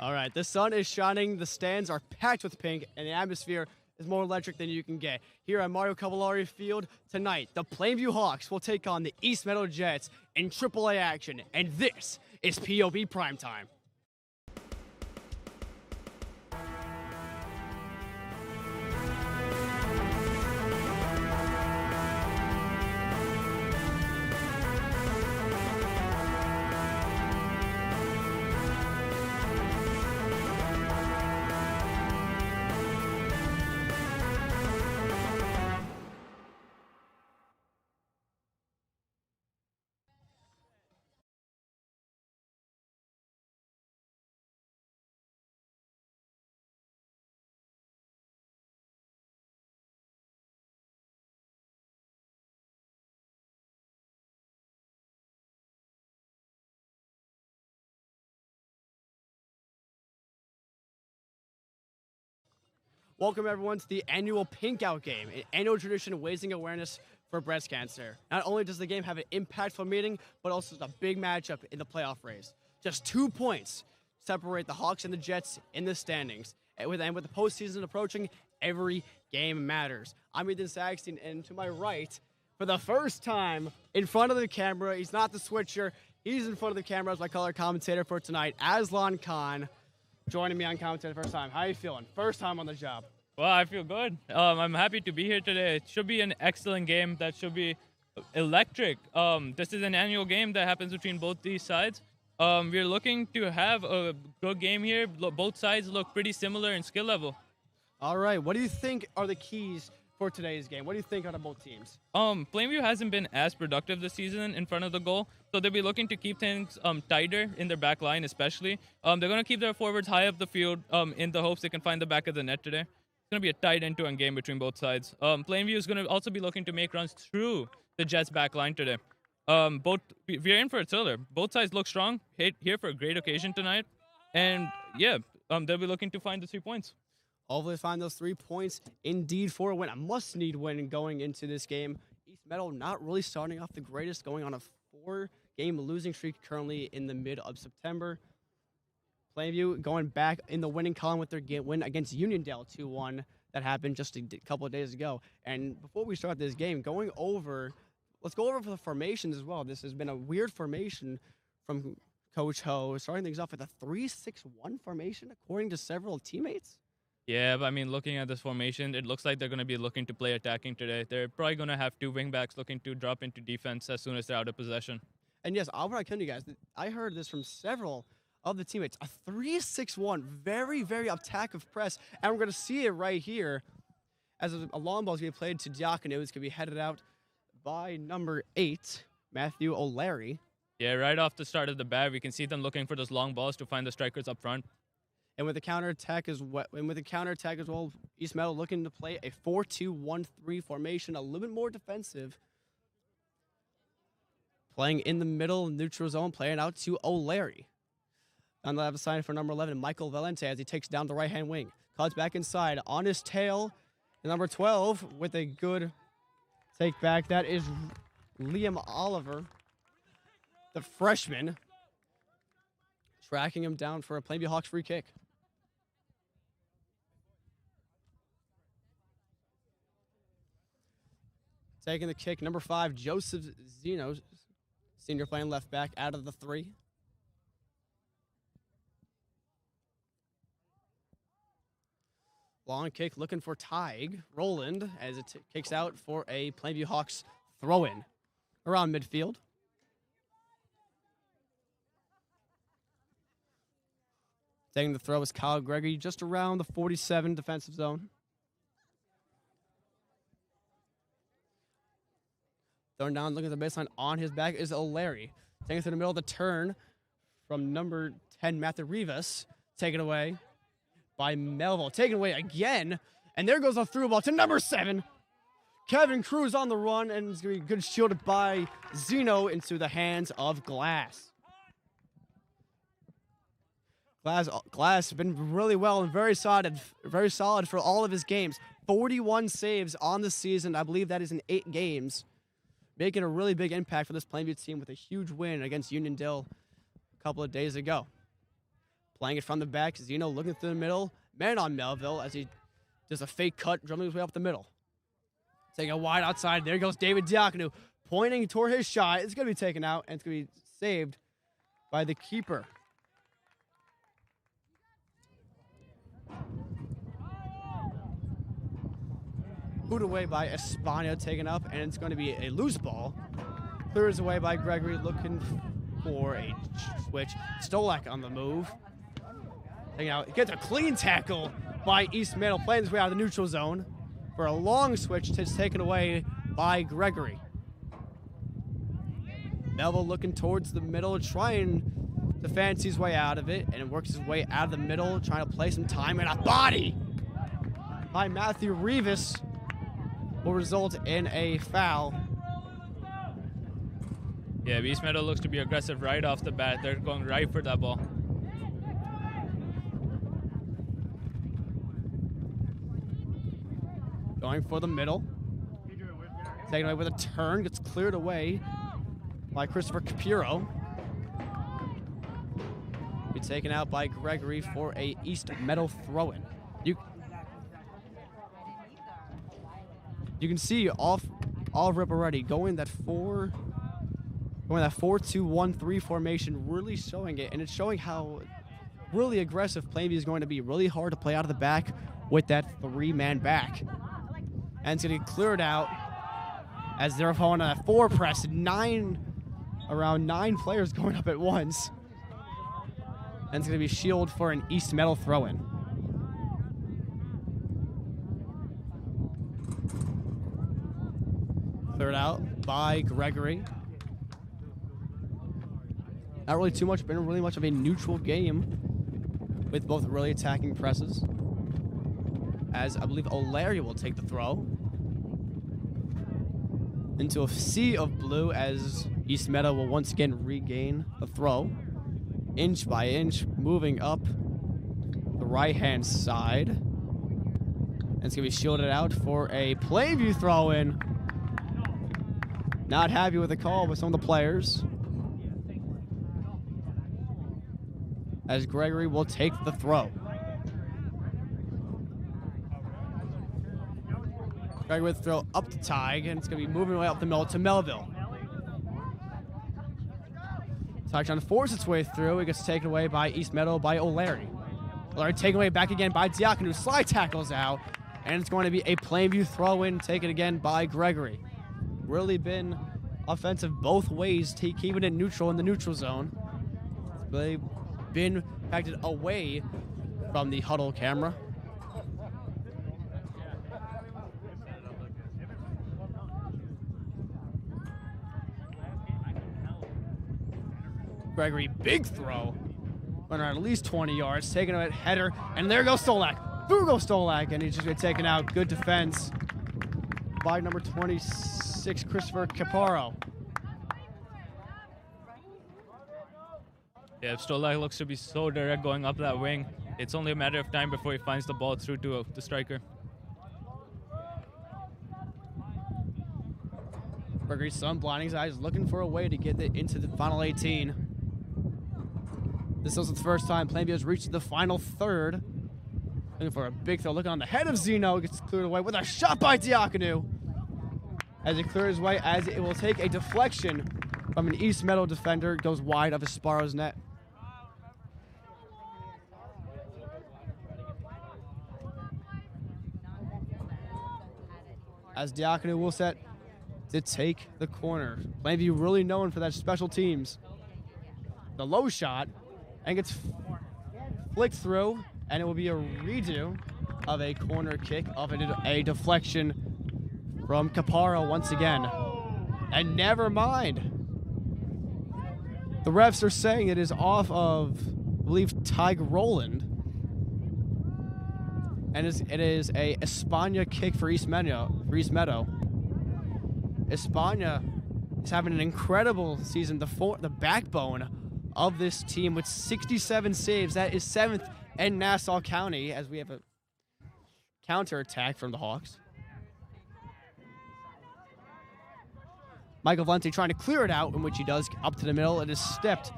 All right, the sun is shining, the stands are packed with pink, and the atmosphere is more electric than you can get. Here at Mario Cavallari Field, tonight, the Plainview Hawks will take on the East Meadow Jets in AAA action, and this is POB Primetime. Welcome everyone to the annual Pink Out Game, an annual tradition raising awareness for breast cancer. Not only does the game have an impactful meeting, but also it's a big matchup in the playoff race. Just 2 points separate the Hawks and the Jets in the standings. And with the postseason approaching, every game matters. I'm Ethan Saxton, and to my right, for the first time in front of the camera, he's not the switcher, he's in front of the camera as my color commentator for tonight, Aslan Khan. Joining me on commentary the first time. How are you feeling? First time on the job. Well, I feel good. I'm happy to be here today. It should be an excellent game that should be electric. This is an annual game that happens between both these sides. We're looking to have a good game here. Both sides look pretty similar in skill level. All right. What do you think are the keys for today's game? What do you think out of both teams? Plainview hasn't been as productive this season in front of the goal, so they'll be looking to keep things tighter in their back line especially. They're going to keep their forwards high up the field in the hopes they can find the back of the net today. It's going to be a tight end-to-end game between both sides. Plainview is going to also be looking to make runs through the Jets' back line today. We're in for a thriller. Both sides look strong, here for a great occasion tonight. And yeah, they'll be looking to find the 3 points. Hopefully find those 3 points indeed for a win. A must-need win going into this game. East Meadow not really starting off the greatest, going on a 4-game losing streak currently in the mid of September. Plainview going back in the winning column with their win against Uniondale 2-1 that happened just a couple of days ago. And before we start this game, let's go over for the formations as well. This has been a weird formation from Coach Ho, starting things off with a 3-6-1 formation according to several teammates. Yeah, but I mean, looking at this formation, it looks like they're going to be looking to play attacking today. They're probably going to have 2 wingbacks looking to drop into defense as soon as they're out of possession. And yes, Albert, I come to you guys. I heard this from several of the teammates. A 3-6-1, very, very attack of press. And we're going to see it right here as a long ball is going to be played to Diacono. It's going to be headed out by number 8, Matthew O'Leary. Yeah, right off the start of the bat, we can see them looking for those long balls to find the strikers up front. And with the counterattack as well, East Meadow looking to play a 4-2-1-3 formation, a little bit more defensive. Playing in the middle, neutral zone, playing out to O'Leary. On the left side for number 11, Michael Valente as he takes down the right-hand wing. Cuts back inside on his tail. Number 12 with a good take back. That is Liam Oliver, the freshman. Tracking him down for a Plainview Hawks free kick. Taking the kick, number 5, Joseph Zeno, senior playing left back, out of the 3. Long kick looking for Tig Roland as it kicks out for a Plainview Hawks throw-in around midfield. Taking the throw is Kyle Gregory just around the 47 defensive zone. Throwing down, looking at the baseline on his back is O'Leary. Taking it through the middle of the turn from number 10, Matthew Rivas. Taken away by Melville. Taken away again. And there goes a through ball to number 7. Kevin Cruz on the run, and it's going to be good shielded by Zeno into the hands of Glass. Glass has been really well and very solid for all of his games. 41 saves on the season. I believe that is in 8 games. Making a really big impact for this Plainview team with a huge win against Uniondale a couple of days ago. Playing it from the back, Zeno looking through the middle. Man on Melville as he does a fake cut, dribbling his way up the middle. Taking a wide outside. There goes David Diakonu, pointing toward his shot. It's going to be taken out, and it's going to be saved by the keeper. Put away by Espana, taken up, and it's going to be a loose ball. Clears away by Gregory, looking for a switch. Stolak on the move. Taking out, he gets a clean tackle by East Meadow, playing his way out of the neutral zone for a long switch that's taken away by Gregory. Melville looking towards the middle, trying to fancy his way out of it, and works his way out of the middle, trying to play some time, and a body by Matthew Rivas will result in a foul. Yeah, East Meadow looks to be aggressive right off the bat. They're going right for that ball. Going for the middle. Taken away with a turn, gets cleared away by Christopher Capiro. Be taken out by Gregory for a East Meadow throw-in. You can see off rip already going that 4-2-1-3 formation, really showing it, and it's showing how really aggressive Plainview is going to be. Really hard to play out of the back with that 3-man back. And it's going to get cleared out as they're following on a 4 press. Around 9 players going up at once. And it's going to be shielded for an East Meadow throw-in. Cleared out by Gregory. Not really too much, been really much of a neutral game with both really attacking presses. As I believe O'Leary will take the throw. Into a sea of blue as East Meadow will once again regain the throw. Inch by inch, moving up the right-hand side. And it's going to be shielded out for a Plainview throw-in. Not happy with the call with some of the players. As Gregory will take the throw. Gregory with the throw up to Tig, and it's going to be moving way up the middle to Melville. Tig trying to force its way through. It gets taken away by East Meadow by O'Leary. O'Leary taken away back again by Diakonu. Slide tackles out, and it's going to be a Plainview throw-in taken again by Gregory. Really been offensive both ways, keeping it neutral in the neutral zone. They've been impacted away from the huddle camera. Gregory, big throw. Went around at least 20 yards, taking a header, and there goes Stolak. Through goes Stolak, and he's just been taken out. Good defense by number 26, Christopher Caparo. Yeah, Stolak looks to be so direct going up that wing. It's only a matter of time before he finds the ball through to the striker. Gregory's son blinding his eyes, looking for a way to get it into the final 18. This is the first time Plainview has reached the final third. Looking for a big throw, looking on the head of Zeno, gets cleared away with a shot by Diakonu. As it clears his way, as it will take a deflection from an East Meadow defender, goes wide of Esparro's net. As Diakonu will set to take the corner. Plainview really known for that special teams. The low shot, and gets flicked through, and it will be a redo of a corner kick off a deflection from Caparo once again. And never mind. The refs are saying it is off of, I believe, Tig Roland. And it is a Espana kick for East Meadow. Espana is having an incredible season, the backbone of this team with 67 saves. That is 7th in Nassau County as we have a counterattack from the Hawks. Michael Valente trying to clear it out, in which he does up to the middle. It is stepped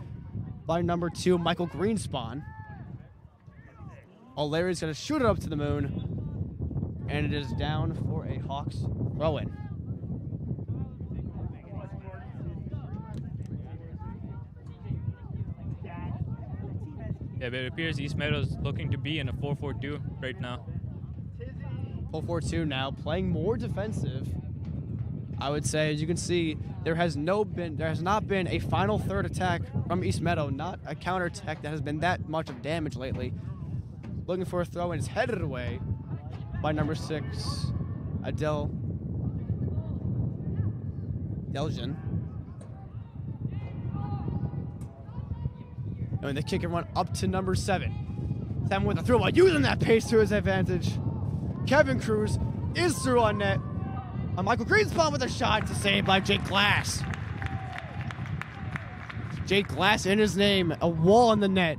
by number 2, Michael Greenspan. O'Leary's going to shoot it up to the moon. And it is down for a Hawks throw-in. Yeah, but it appears East Meadow's looking to be in a 4-4-2 right now. 4-4-2 now, playing more defensive. I would say, as you can see, there has not been a final third attack from East Meadow, not a counter attack that has been that much of damage lately. Looking for a throw, and it's headed away by number 6, Deljan. And the kicker went up to number 7. 7 with a throw, using that pace to his advantage. Kevin Cruz is through on net. Michael Greenspan with a shot to save by Jake Glass. Jake Glass in his name, a wall in the net.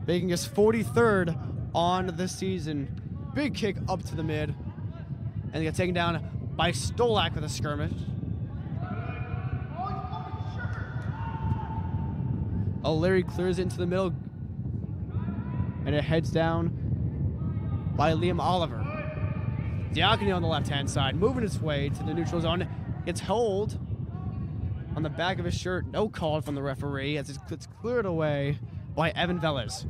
Making his 43rd on the season. Big kick up to the mid. And they get taken down by Stolak with a skirmish. O'Leary clears into the middle. And it heads down by Liam Oliver. Diacono on the left-hand side, moving its way to the neutral zone. Gets held on the back of his shirt. No call from the referee as it's cleared away by Evan Velez.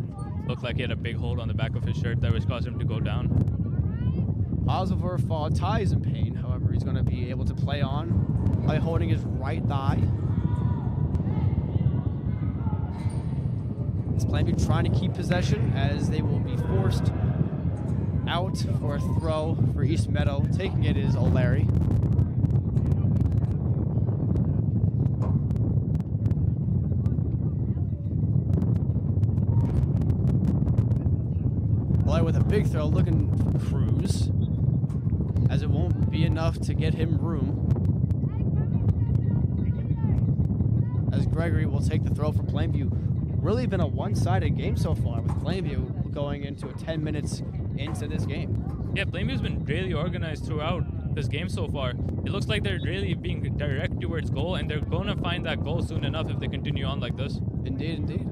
Looked like he had a big hold on the back of his shirt that was causing him to go down. Positive for a fall. Ty is in pain. However, he's going to be able to play on by holding his right thigh. It's Plan B trying to keep possession as they will be forced out for a throw for East Meadow. Taking it is O'Leary. O'Leary with a big throw, looking for Cruz, as it won't be enough to get him room. As Gregory will take the throw for Plainview. Really been a one-sided game so far, with Plainview going into 10 minutes into this game. Yeah, Plainview's been really organized throughout this game so far. It looks like they're really being direct towards goal, and they're going to find that goal soon enough if they continue on like this. Indeed, indeed.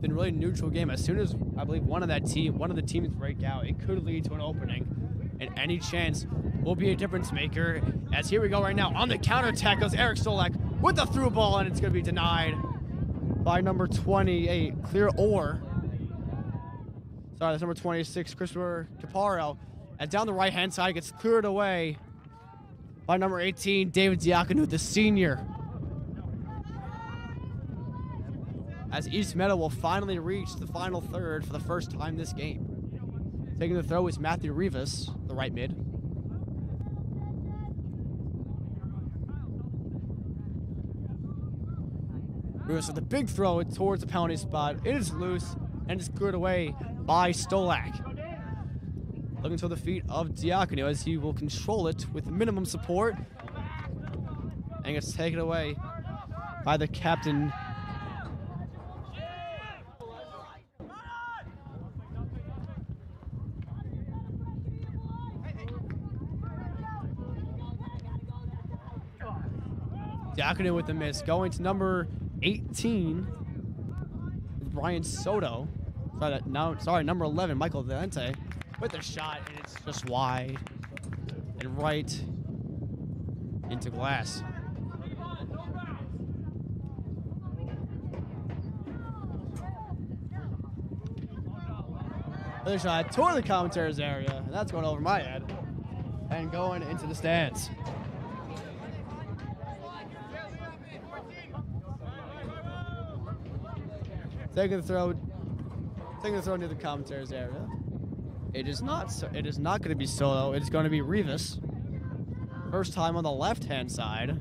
Been a really neutral game. As soon as I believe one of the teams break out, it could lead to an opening, and any chance will be a difference maker. As here we go right now on the counter attack goes Eric Stolak with the through ball, and it's going to be denied by number 28, Clear Orr. Sorry, that's number 26, Christopher Caparo. And down the right-hand side, gets cleared away by number 18, David Diacono, the senior. As East Meadow will finally reach the final third for the first time this game. Taking the throw is Matthew Rivas, the right mid. Rivas with a big throw towards the penalty spot. It is loose and is cleared away by Stolak. Looking to the feet of Diacono as he will control it with minimum support. And gets taken away by the captain. Diacono with the miss, going to number 18, Brian Soto. Number 11, Michael Valente, with the shot, and it's just wide and right into glass. Another shot toward the commentator's area, and that's going over my head and going into the stands. Taking the throw near the commentator's area. It is not going to be Soto. It is going to be Rivas. First time on the left-hand side,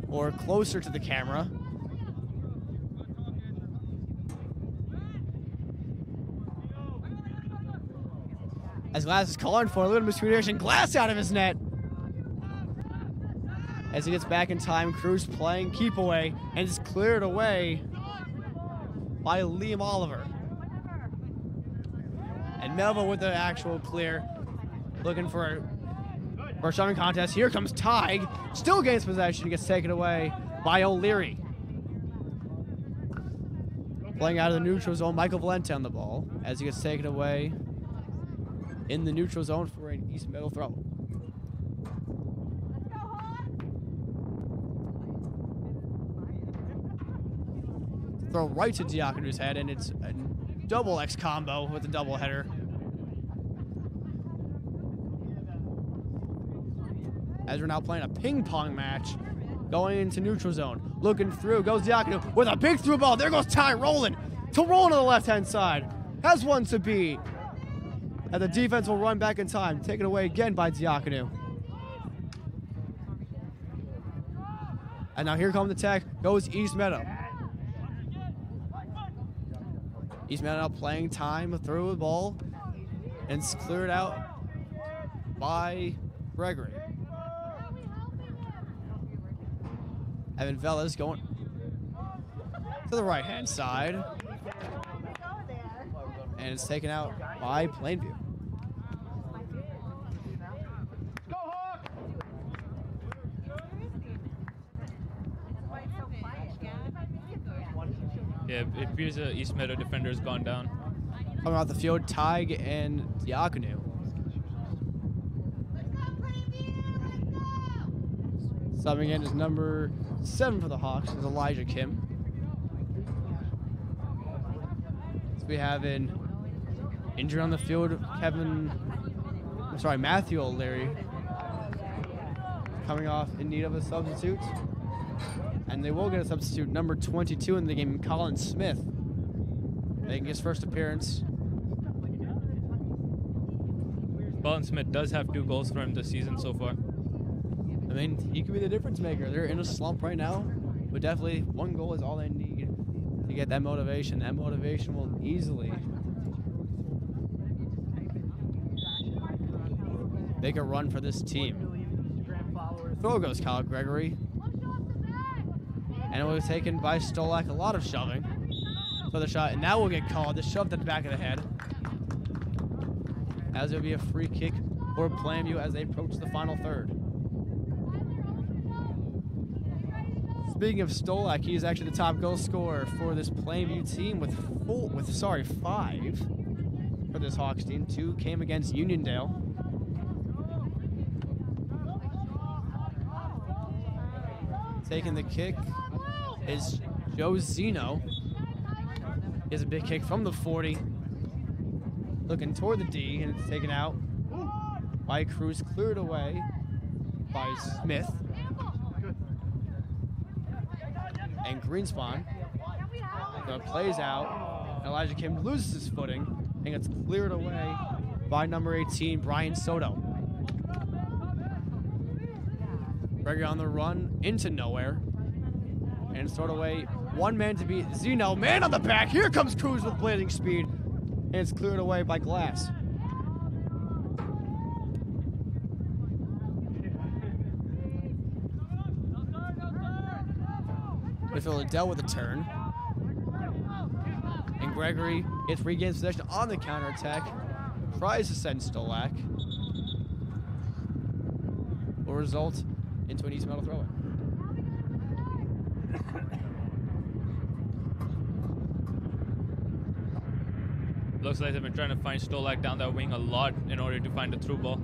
or closer to the camera. As Glass is calling for a little miscommunication, Glass out of his net. As he gets back in time, Cruz playing keep away and is cleared away by Liam Oliver. And Melville with the actual clear, looking for First shot in contest. Here comes Tig. Still gains possession. Gets taken away by O'Leary. Playing out of the neutral zone. Michael Valente on the ball as he gets taken away in the neutral zone for an East Meadow throw. Throw right to Diakonu's head, and it's a double X combo with a double header. As we're now playing a ping pong match, going into neutral zone, looking through, goes Diakonu with a big through ball. There goes Ty rolling to roll to the left-hand side. Has one to beat. And the defense will run back in time, taken away again by Diakonu. And now here comes the tech, goes East Meadow. East Meadow playing time through the ball, and it's cleared out by Gregory. Evan Velas going to the right-hand side, and it's taken out by Plainview. Yeah, it appears the East Meadow defender has gone down. Coming off the field, Tig and Diakonu. Subbing in is number 7 for the Hawks, is Elijah Kim. So we have an injury on the field, Matthew O'Leary, coming off in need of a substitute. And they will get a substitute, number 22 in the game, Colin Smith, making his first appearance. Colin Smith does have 2 goals for him this season so far. I mean, he could be the difference maker. They're in a slump right now, but definitely 1 goal is all they need to get that motivation. That motivation will easily make a run for this team. Throw goes Kyle Gregory. And it was taken by Stolak. A lot of shoving for the shot, and now will get called. The shove to the back of the head. As it will be a free kick for Plainview as they approach the final third. Speaking of Stolak, he is actually the top goal scorer for this Plainview team with 5 for this Hawks team. 2 came against Uniondale. Taking the kick is Joe Zeno. He has a big kick from the 40. Looking toward the D, and it's taken out by Cruz, cleared away by Smith. And Greenspan. So it plays out. Elijah Kim loses his footing and gets cleared away by number 18, Brian Soto. Gregory on the run into nowhere. And stored away. 1 man to beat Zeno. Man on the back. Here comes Cruz with blazing speed. And it's cleared away by Glass. Midfielder dealt with a turn. And Gregory regains possession on the counterattack. Tries to send Stolak. Will result into an East Meadow throw-in. Looks like they've been trying to find Stolak down that wing a lot in order to find a through ball.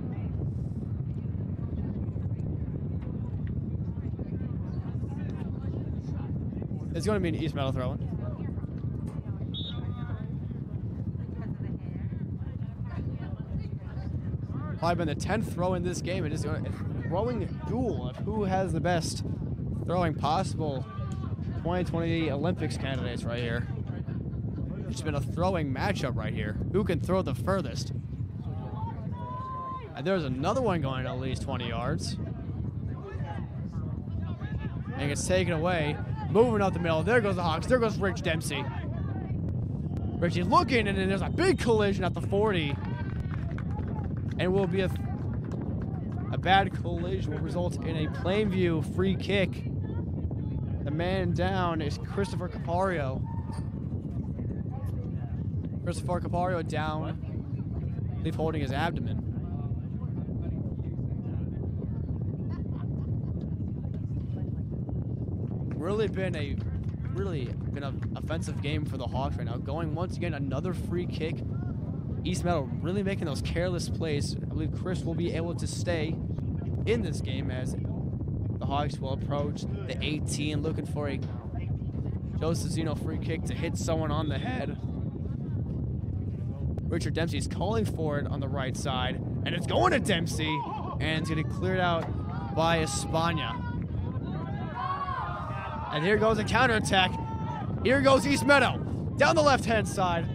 It's going to be an East Meadow throw-in. Probably been the 10th throw in this game. It is a throwing duel of who has the best throwing possible 2020 Olympics candidates right here. It's been a throwing matchup right here. Who can throw the furthest? And there's another one going at least 20 yards. And it gets taken away. Moving up the middle. There goes the Hawks. There goes Rich Dempsey. Richie looking, and then there's a big collision at the 40. And will be a bad collision will result in a Plainview free kick. The man down is Christopher Capario. Christopher Capario down, leave holding his abdomen. really been an offensive game for the Hawks right now. Going once again, another free kick. East Meadow really making those careless plays. I believe Chris will be able to stay in this game as the Hawks will approach the 18, looking for a Joseph Zeno free kick to hit someone on the head. Richard Dempsey's calling for it on the right side, and it's going to Dempsey, and it's going to be cleared out by Espana. And here goes a counterattack. Here goes East Meadow down the left-hand side.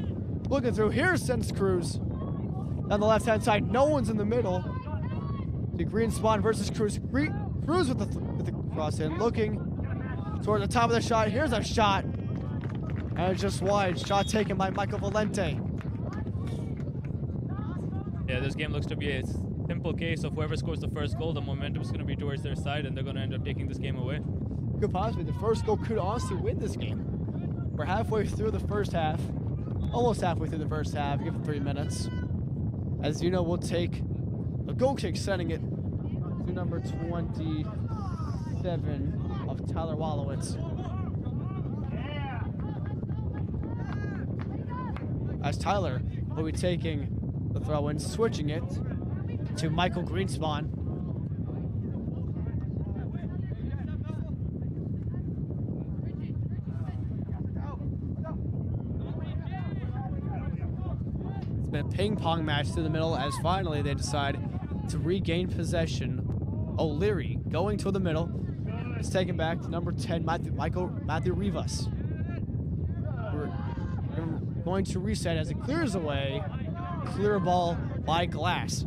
Looking through, here's Sense Cruz. Down the left-hand side, no one's in the middle. The Green Spawn versus Cruz. Cruz with the cross in, looking toward the top of the shot. Here's a shot. And it's just wide. Shot taken by Michael Valente. Yeah, this game looks to be a simple case of whoever scores the first goal, the momentum is going to be towards their side, and they're going to end up taking this game away. Could possibly. The first goal could honestly win this game. We're halfway through the first half. Almost halfway through the first half. Give it 3 minutes. As you know, we'll take a goal kick, sending it to number 27 of Tyler Wallowitz. As Tyler will be taking the throw in, switching it to Michael Greenspan. It's been a ping pong match through the middle as finally they decide to regain possession. O'Leary going to the middle. It's taken back to number 10, Matthew Rivas. We're going to reset as it clears away. Clear ball by Glass.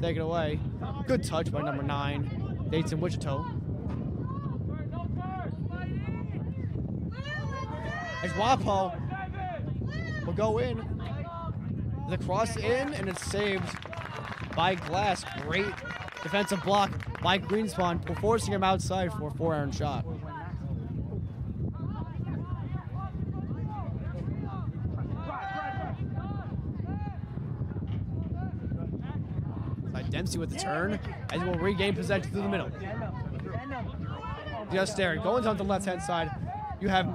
Taken away. Good touch by number 9, Dayton Wichita. As Wapo will go in. The cross in, and it's saved by Glass. Great defensive block by Greenspan, forcing him outside for a 4-iron shot. Dempsey with the turn, as he will regain possession through the middle. Just there, going down the left-hand side, you have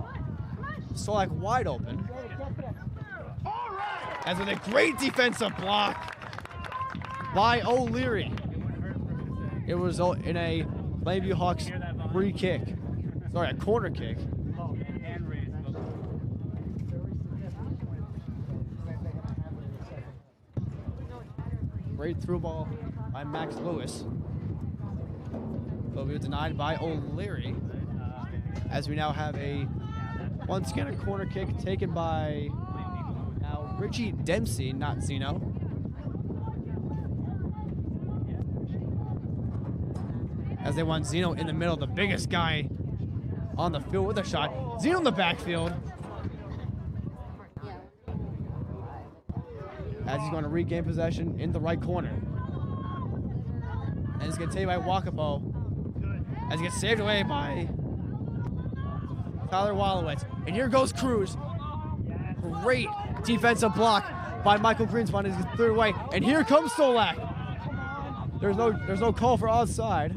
Solak wide open. As with a great defensive block by O'Leary. It was in a Plainview Hawks free kick. Sorry, a corner kick. Great through ball by Max Lewis. But we were denied by O'Leary. As we now have once again, a corner kick taken by now Richie Dempsey, not Zeno. As they want Zeno in the middle, the biggest guy on the field with a shot. Zeno in the backfield. As he's going to regain possession in the right corner. And it's going to take by Wakapo. As he gets saved away by Tyler Wallowitz. And here goes Cruz. Great defensive block by Michael Greenspan as he gets third away. And here comes Solak. There's no call for onside.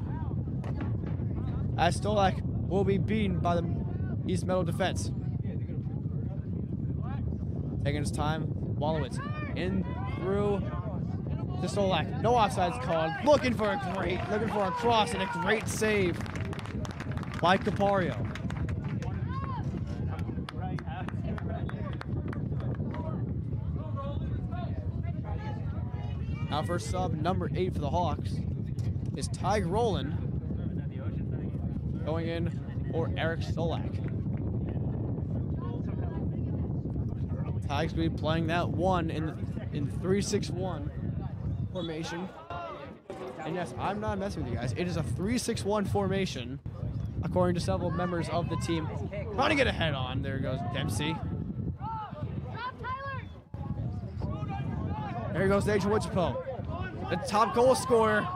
As Solak will be beaten by the East Meadow defense. Taking his time, Wallowitz in through to Solak. No offsides called. Looking for a cross and a great save by Capario. Now for sub number 8 for the Hawks is Ty Rowland going in for Eric Solak. Tigers will be playing that one in 3-6-1 formation. And yes, I'm not messing with you guys. It is a 3-6-1 formation, according to several members of the team. Trying to get a head on. There goes Dempsey. There goes Nathan Wichipo, the top goal scorer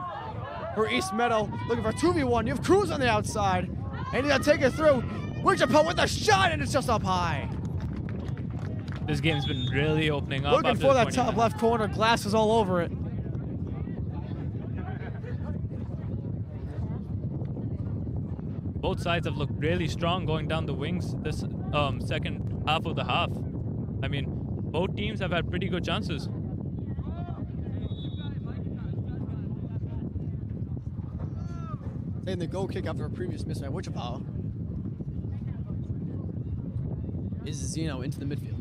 for East Meadow, looking for a 2v1. You have Cruz on the outside, and he's gonna take it through. Wichipo with a shot, and it's just up high. This game's been really opening up. Looking for that top left corner. Glass is all over it. both sides have looked really strong going down the wings this second half of the half. I mean, both teams have had pretty good chances. Taking the goal kick after a previous miss by Wichita is Zeno into the midfield.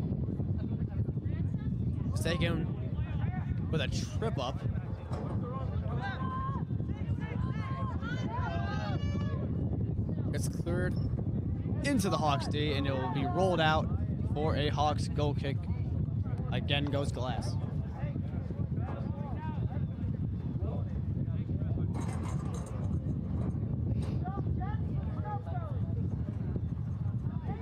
Taken with a trip up. It's cleared into the Hawks D, and it will be rolled out for a Hawks goal kick. Again goes Glass.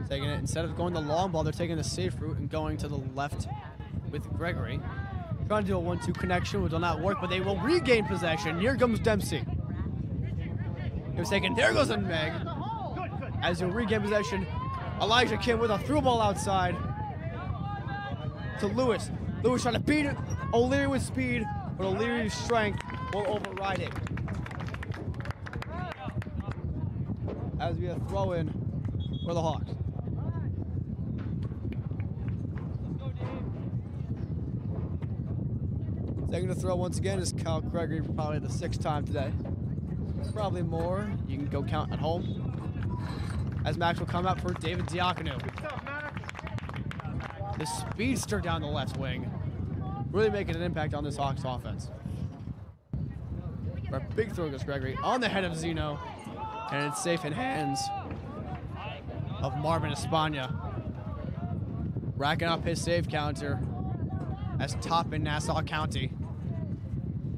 Taking it, instead of going the long ball, they're taking the safe route and going to the left with Gregory. Trying to do a 1-2 connection, which will not work, but they will regain possession. Here comes Dempsey. He was taken. There goes a Meg. As he'll regain possession, Elijah Kim with a through ball outside to Lewis. Lewis trying to beat it. O'Leary with speed, but O'Leary's strength will override it. As we have throw in for the Hawks. Taking the throw once again is Kyle Gregory, probably the 6th time today. Probably more. You can go count at home. As Max will come up for David Diacono. The speedster down the left wing. Really making an impact on this Hawks offense. For a big throw goes Gregory on the head of Zeno. And it's safe in hands of Marvin Espana. Racking up his save counter as top in Nassau County.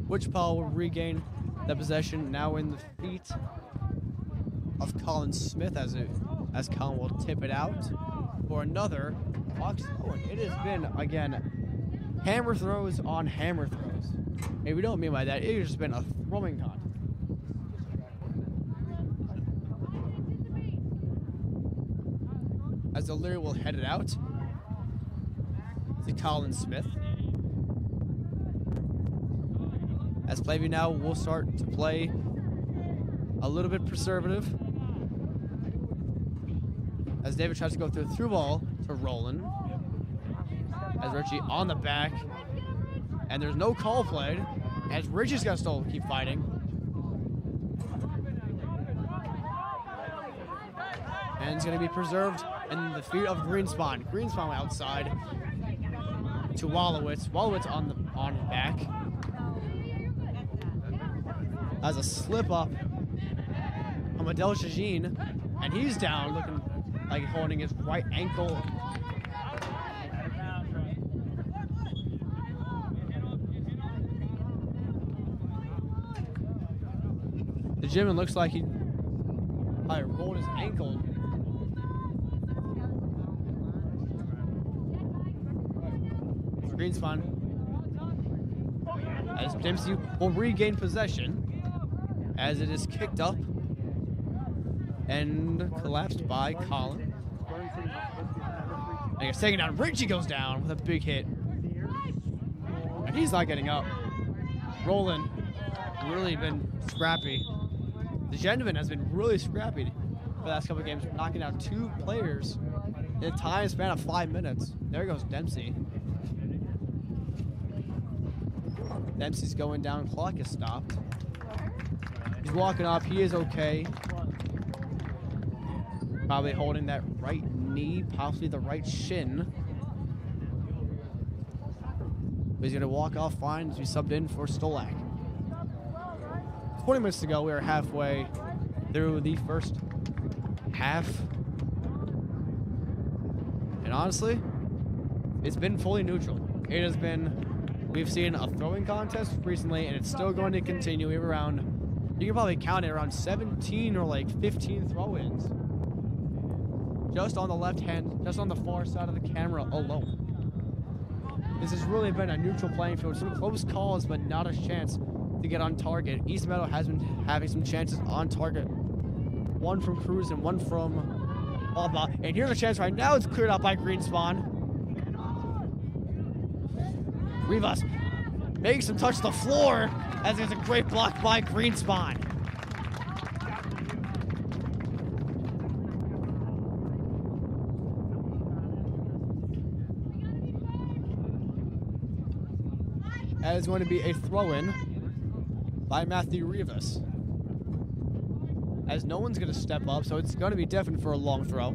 Wichita will regain the possession now in the feet of Colin Smith as Colin will tip it out for another Hawks throw. It has been, again, hammer throws on hammer throws. Hey, we don't mean by that. It has just been a throwing contest. As O'Leary will head it out to Colin Smith. As Playview now will start to play a little bit conservative. As David tries to go through ball to Roland. As Richie on the back. And there's no call played. As Richie's got to still keep fighting. And it's going to be preserved in the feet of Greenspan. Greenspan outside to Wallowitz. Wallowitz on his back. As a slip up on Adel Shajin, and he's down looking like holding his right ankle. The German looks like he probably rolled his ankle. Greenspan as Dempsey will regain possession as it is kicked up and collapsed by Colin. And it's taken down. Richie goes down with a big hit. And he's not getting up. Roland really been scrappy. The gentleman has been really scrappy for the last couple of games, knocking out 2 players in a time span of 5 minutes. There goes Dempsey. Dempsey's going down. Clock is stopped. He's walking up. He is okay. Probably holding that right knee, possibly the right shin. But he's going to walk off fine as we subbed in for Stolak. 20 minutes to go. We are halfway through the first half. And honestly, it's been fully neutral. It has been... We've seen a throwing contest recently, and it's still going to continue. We have around, you can probably count it, around 17 or like 15 throw-ins. Just on the left hand, just on the far side of the camera alone. This has really been a neutral playing field. Some close calls, but not a chance to get on target. East Meadow has been having some chances on target. One from Cruz and one from Alba. And here's a chance right now. It's cleared out by Greenspan. Rivas makes him touch the floor as there's a great block by Greenspan. is going to be a throw-in by Matthew Rivas. As no one's going to step up, so it's going to be definite for a long throw.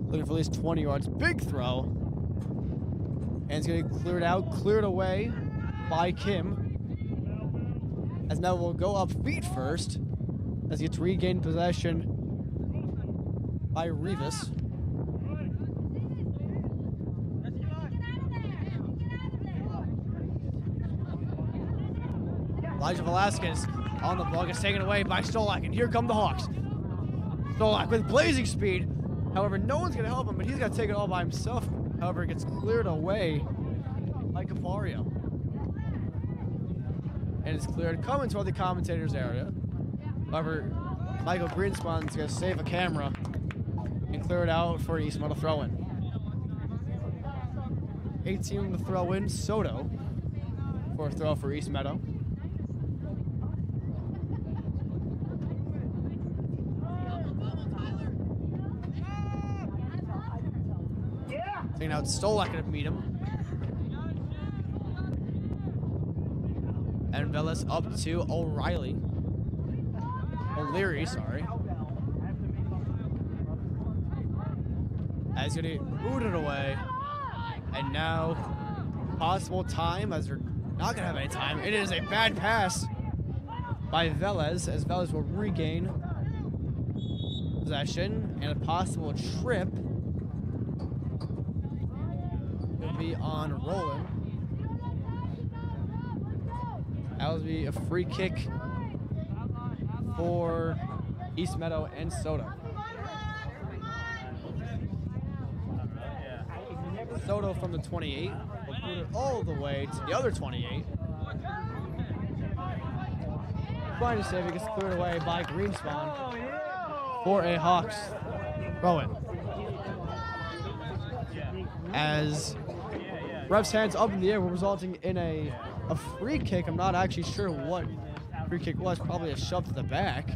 Looking for at least 20 yards. Big throw. And it's going to be cleared away by Kim. As Mel will go up feet first as he gets regained possession by Rivas. Elijah Velasquez on the ball gets taken away by Stolak, and here come the Hawks. Stolak with blazing speed. However, no one's going to help him, but he's got to take it all by himself. However, it gets cleared away by Capario. And it's cleared, coming toward the commentator's area. However, Michael Greenspan's going to save a camera and clear it out for East Meadow throw-in. 18 to throw in, Soto for a throw for East Meadow. Taking out Stolak to meet him. And Velez up to O'Leary, sorry. As he's gonna boot it away. And now, possible time, as they're not gonna have any time. It is a bad pass by Velez, as Velez will regain possession, and a possible trip will be on Roland. That would be a free kick for East Meadow and Soto. Soto from the 28 will put it all the way to the other 28. Trying to save it, gets cleared away by Greenspan for a Hawks throw-in. As ref's hands up in the air, resulting in a free kick. I'm not actually sure what free kick was. Probably a shove to the back.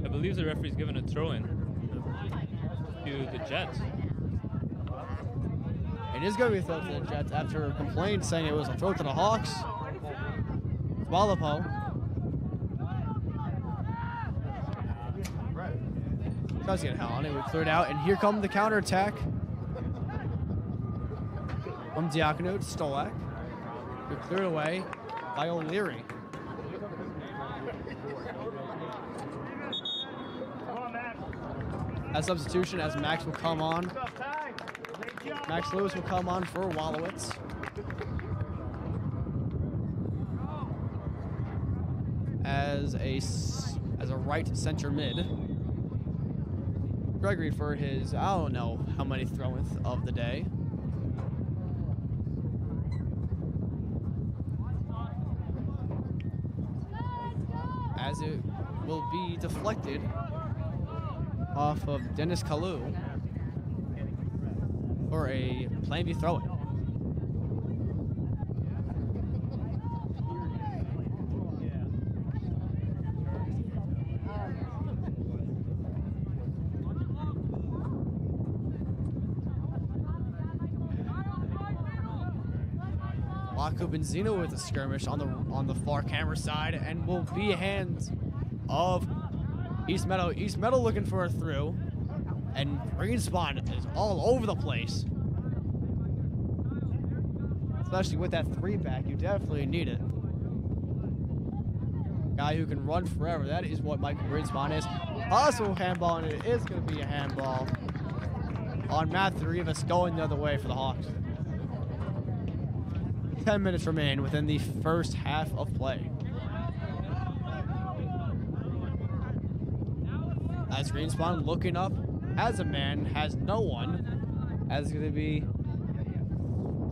I believe the referee's given a throw-in to the Jets. It is going to be a throw to the Jets after a complaint saying it was a throw to the Hawks. Swallopo. Tries to get hell on it. We cleared out, and here comes the counterattack from Diacono to Stolak. They're cleared away by O'Leary. A substitution as Max will come on. Max Lewis will come on for Wallowitz. As a right center mid. Gregory for his, I don't know how many throw-ins of the day. As it will be deflected off of Dennis Kalu for a Plan B throw-in. Laco Benzino with a skirmish on the far camera side, and will be hands of East Meadow. East Meadow looking for a through, and Greenspan is all over the place. Especially with that three back, you definitely need it. Guy who can run forever. That is what Michael Greenspan is. Possible handball, and it is going to be a handball on Matthew Rivas going the other way for the Hawks. 10 minutes remain within the first half of play. As Greenspan looking up, has a man, has no one. As it's going to be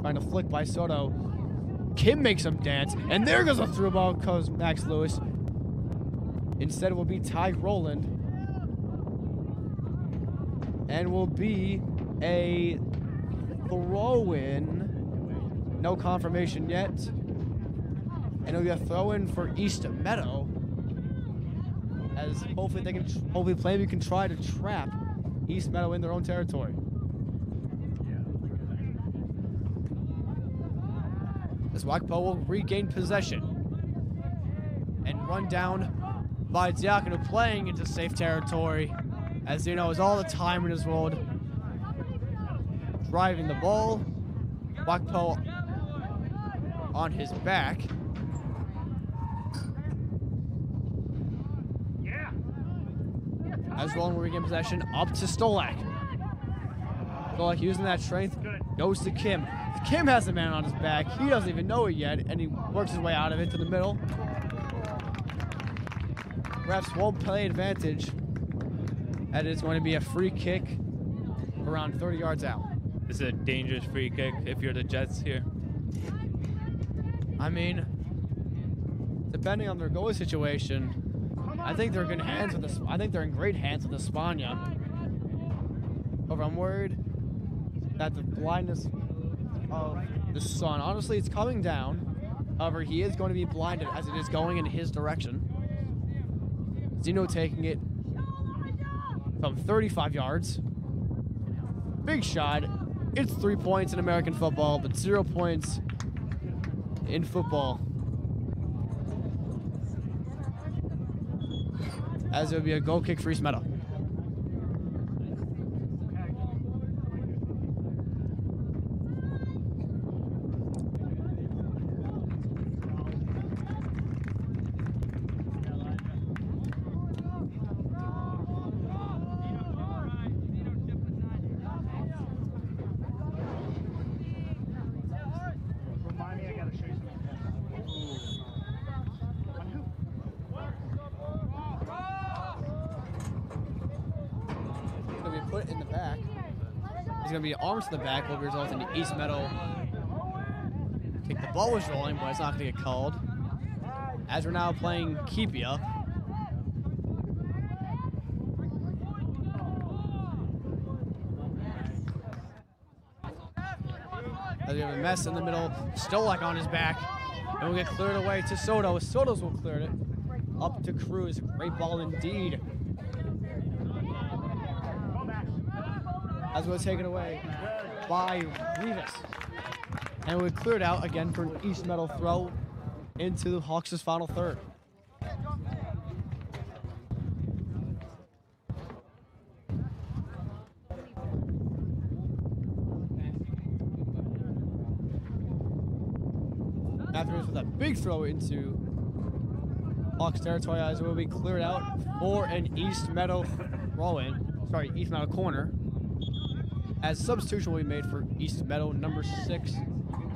trying to flick by Soto. Kim makes him dance, and there goes a through ball, goes Max Lewis. Instead, it will be Ty Roland. And will be a throw-in. No confirmation yet. And it'll be a throw-in for East Meadow. As hopefully Plan B can try to trap East Meadow in their own territory. As Wakpo will regain possession. And run down by Diakonu, playing into safe territory. As you know, has all the time in his world. Driving the ball. Wakpo on his back. As Roland will regain possession, up to Stolak. Stolak using that strength, goes to Kim. Kim has a man on his back. He doesn't even know it yet, and he works his way out of it to the middle. Refs won't play advantage, and it's going to be a free kick around 30 yards out. This is a dangerous free kick if you're the Jets here. I mean, depending on their goalie situation, I think they're in good hands with this. I think they're in great hands with Espana. However, I'm worried that the blindness of the sun. Honestly, it's coming down. However, he is going to be blinded as it is going in his direction. Zeno taking it from 35 yards. Big shot. It's 3 points in American football, but 0 points in football. As it would be a goal kick for East Meadow. Put in the back. He's going to be arms to the back, will result in East Meadow. I think the ball was rolling, but it's not going to get called. As we're now playing Keep Ya. As we have a mess in the middle. Stolak on his back. And we'll get cleared away to Soto. Soto's will clear it. Up to Cruz. Great ball indeed. As it was taken away by Rivas. And we cleared out again for an East Meadow throw into the Hawks' final third. Matthews with a big throw into Hawks territory as it will be cleared out for an East Meadow throw-in. Sorry, East Meadow corner. As substitution will be made for East Meadow, number 6,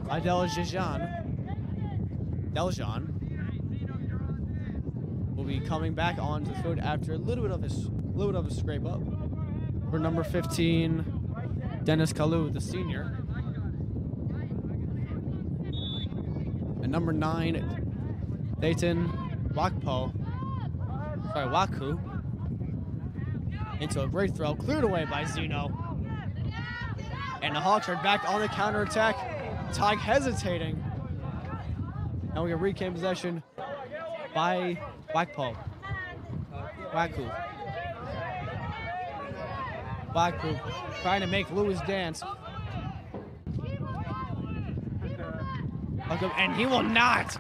by Deljean. Deljean will be coming back onto the field after a little bit of a scrape up for number 15, Dennis Kalu, the senior. And number 9, Dayton Waku, into a great throw, cleared away by Zeno. And the Hawks are back on the counterattack. Tig hesitating. And we can reclaim possession by Waku. Waku trying to make Lewis dance. And he will not.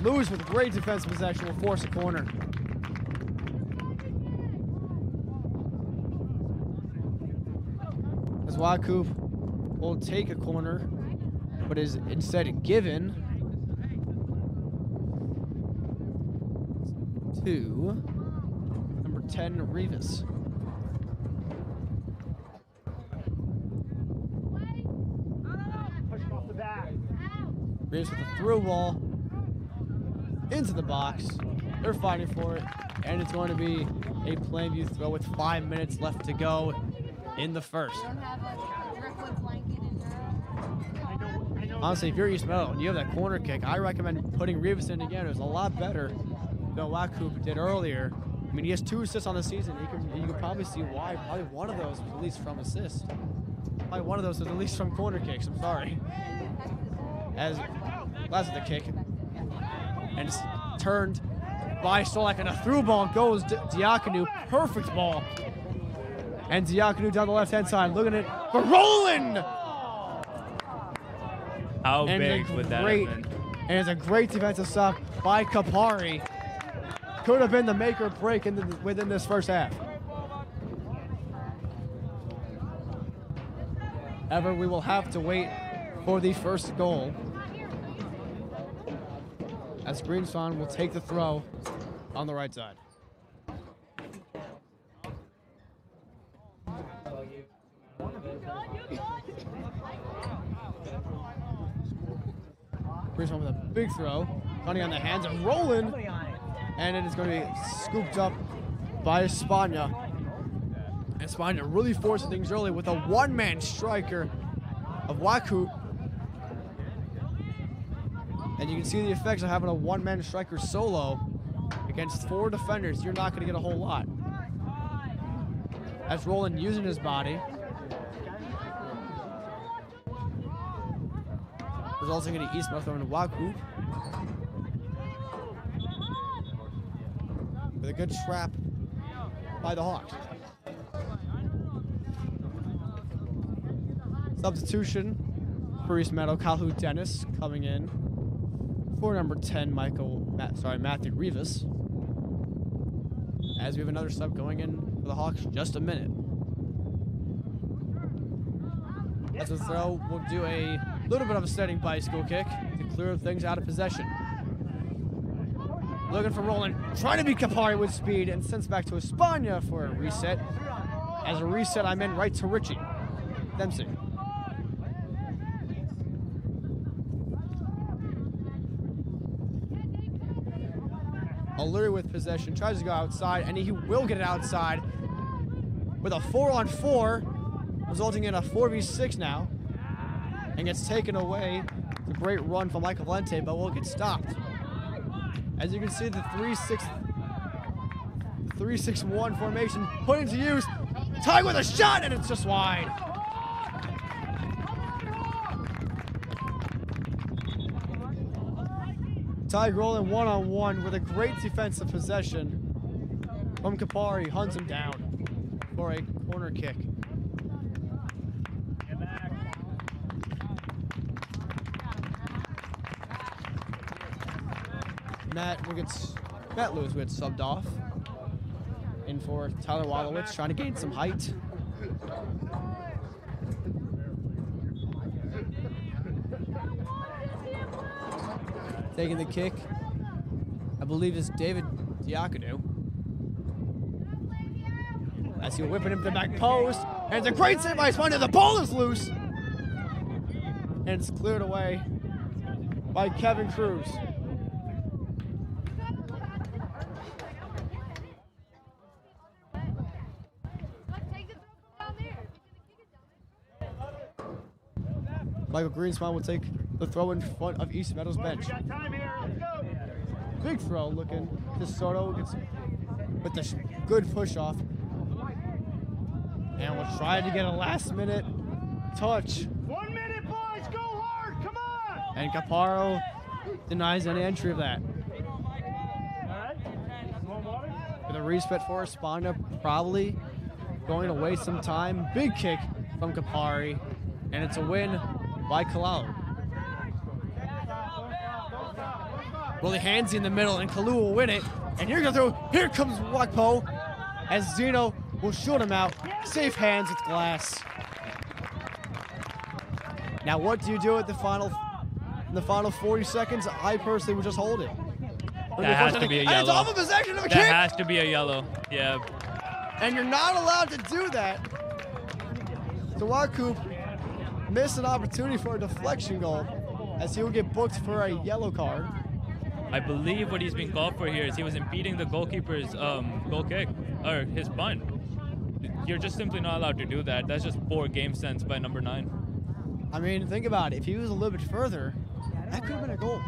Lewis with great defensive possession will force a corner. As Waku will take a corner, but is instead given to number 10, Rivas. Rivas with a through ball into the box. They're fighting for it, and it's going to be a Plainview throw with 5 minutes left to go in the first. Honestly, if you're East Meadow and you have that corner kick, I recommend putting Rivas in again. It was a lot better than Waku did earlier. I mean, he has 2 assists on the season. You can probably see why. Probably one of those was at least from assists. Probably one of those was at least from corner kicks. I'm sorry. As last of the kick, and it's turned by Stolak, and a through ball goes Diakonu. Perfect ball. And Diakonu down the left-hand side, looking at it for Roland! How And big would that have been? And it's a great defensive stop by Kapari. Could have been the make or break within this first half. However, we will have to wait for the first goal, as Greenspan will take the throw on the right side. Greenspan with a big throw, running on the hands of Roland, and it is going to be scooped up by Espana. Espana really forcing things early with a one-man striker of Waku. And you can see the effects of having a one-man striker solo against 4 defenders. You're not going to get a whole lot. That's Roland using his body, resulting in an East North throwing to Waku. With a good trap by the Hawks. Substitution for East Meadow, Calhoun Dennis coming in for number 10, Matthew Rivas. As we have another sub going in for the Hawks, just a minute. As a throw, we'll do a little bit of a standing bicycle kick to clear things out of possession. Looking for Roland, trying to beat Kapari with speed, and sends back to Espana for a reset. As a reset, I meant right to Richie Dempsey. O'Leary with possession, tries to go outside, and he will get it outside with a 4-on-4, resulting in a 4v6 now, and gets taken away. It's a great run from Michael Valente, but will get stopped. As you can see, the 3-6-1 formation put into use. Tied with a shot, and it's just wide. Tig rolling one-on-one with a great defensive possession from Kapari. Hunts him down for a corner kick. Matt Lewis gets subbed off. In for Tyler Wallowitz, trying to gain some height. Taking the kick, I believe is David Diacono. As he'll whip it into the back post, and it's a great save by Espana. The ball is loose, and it's cleared away by Kevin Cruz. Michael Greenspan will take the throw in front of East Meadow's bench. Big throw looking. DeSoto gets with the good push off. And we'll try to get a last minute touch. 1 minute, boys, go hard, come on! And Caparo denies any entry of that. With a respect for Espana, probably going to waste some time. Big kick from Kapari, and it's a win by Kalau. Really handsy in the middle, and Kalu will win it. And here comes Wakpo, as Zeno will shoot him out. Safe hands with glass. Now, what do you do at the final 40 seconds? I personally would just hold it. That has to be a yellow. And it's off of possession of a kick. That has to be a yellow. Yeah. And you're not allowed to do that. So Waku missed an opportunity for a deflection goal, as he will get booked for a yellow card. I believe what he's being called for here is he was impeding the goalkeeper's goal kick, or his punt. You're just simply not allowed to do that. That's just poor game sense by number 9. I mean, think about it. If he was a little bit further, that could have been a goal.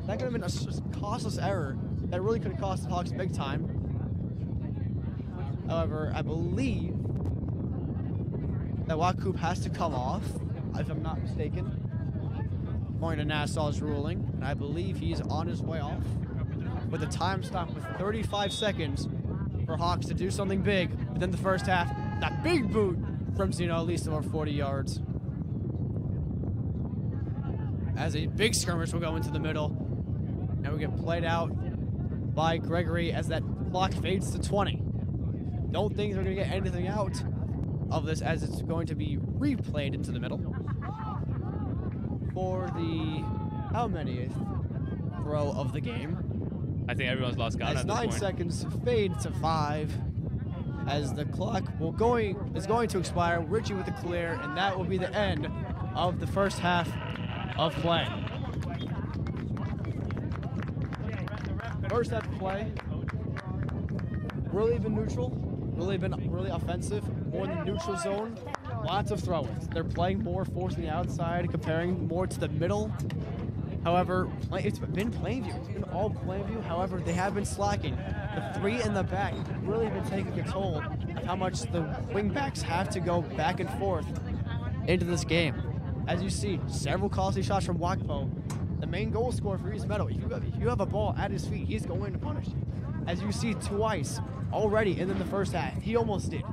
That could have been a costless error that really could have cost the Hawks big time. However, I believe that Wakoop has to come off, if I'm not mistaken, according to Nassau's ruling, and I believe he's on his way off with a time stop with 35 seconds for Hawks to do something big within the first half. That big boot from Zeno, at least over 40 yards. as a big skirmish will go into the middle. And we get played out by Gregory as that clock fades to 20. Don't think they're going to get anything out of this as it's going to be replayed into the middle. For the how many throw of the game. I think everyone's lost count As at this 9 point. seconds fade to 5 as the clock is going to expire. Richie with the clear, and that will be the end of the first half of play. First half of play, really been neutral, really offensive, more in the neutral zone. Lots of throw-ins. They're playing more, forcing the outside, comparing more to the middle. However, it's been Plainview. It's been all Plainview. However, they have been slacking. The three in the back really have been taking a toll of how much the wingbacks have to go back and forth into this game. As you see, several costly shots from Wakpo. The main goal scorer for East Meadow. If you have a ball at his feet, he's going to punish you. As you see twice already in the first half, he almost did.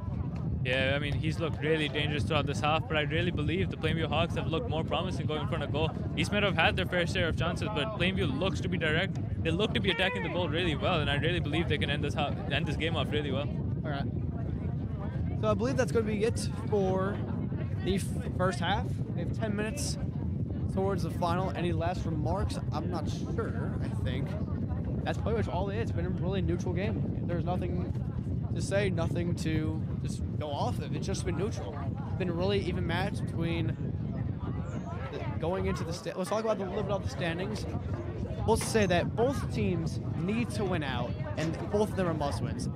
Yeah, I mean, he's looked really dangerous throughout this half, but I really believe the Plainview Hawks have looked more promising going in front of goal. East Meadow have had their fair share of chances, but Plainview looks to be direct. They look to be attacking the goal really well, and I really believe they can end this game off really well. All right. So I believe that's going to be it for the first half. We have 10 minutes towards the final. Any last remarks? I'm not sure. I think that's pretty much all it is. It's been a really neutral game. There's nothing to say, nothing to just go off of. It's just been neutral. It's been a really even match between going into the let's talk about a little bit about the standings. We'll say that both teams need to win out, and both of them are must-wins.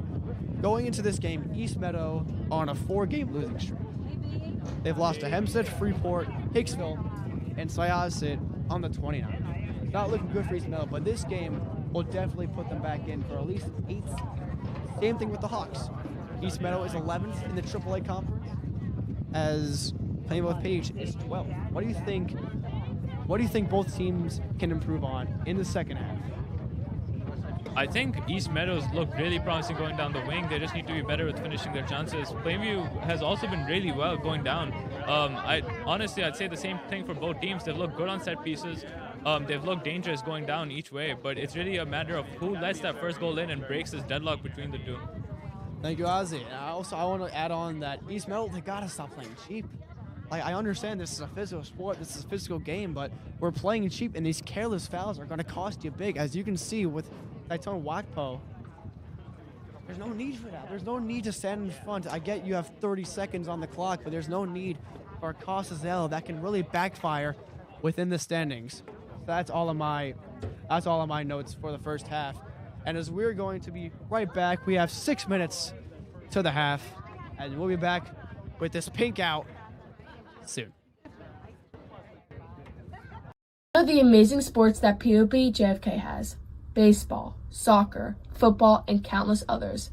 Going into this game, East Meadow on a 4-game losing streak. They've lost to Hempstead, Freeport, Hicksville, and Syosset on the 29th. Not looking good for East Meadow, but this game will definitely put them back in for at least 8. Same thing with the Hawks. East Meadow is 11th in the AAA conference, as Plainview with Page is 12th. What do you think? What do you think both teams can improve on in the second half? I think East Meadows look really promising going down the wing. They just need to be better with finishing their chances. Plainview has also been really well going down. I'd say the same thing for both teams. They've looked good on set pieces. They've looked dangerous going down each way, but it's really a matter of who lets that first goal in and breaks this deadlock between the two. Thank you, Ozzy. And I want to add on that East Meadow, they gotta stop playing cheap. Like, I understand this is a physical sport, this is a physical game, but we're playing cheap, and these careless fouls are going to cost you big. As you can see with Dayton Wakpo, there's no need for that. There's no need to stand in front. I get you have 30 seconds on the clock, but there's no need for a Costasella that can really backfire within the standings. That's all of my notes for the first half. And as we're going to be right back, we have 6 minutes to the half, and we'll be back with this pink out soon. One of the amazing sports that POB JFK has: baseball, soccer, football, and countless others.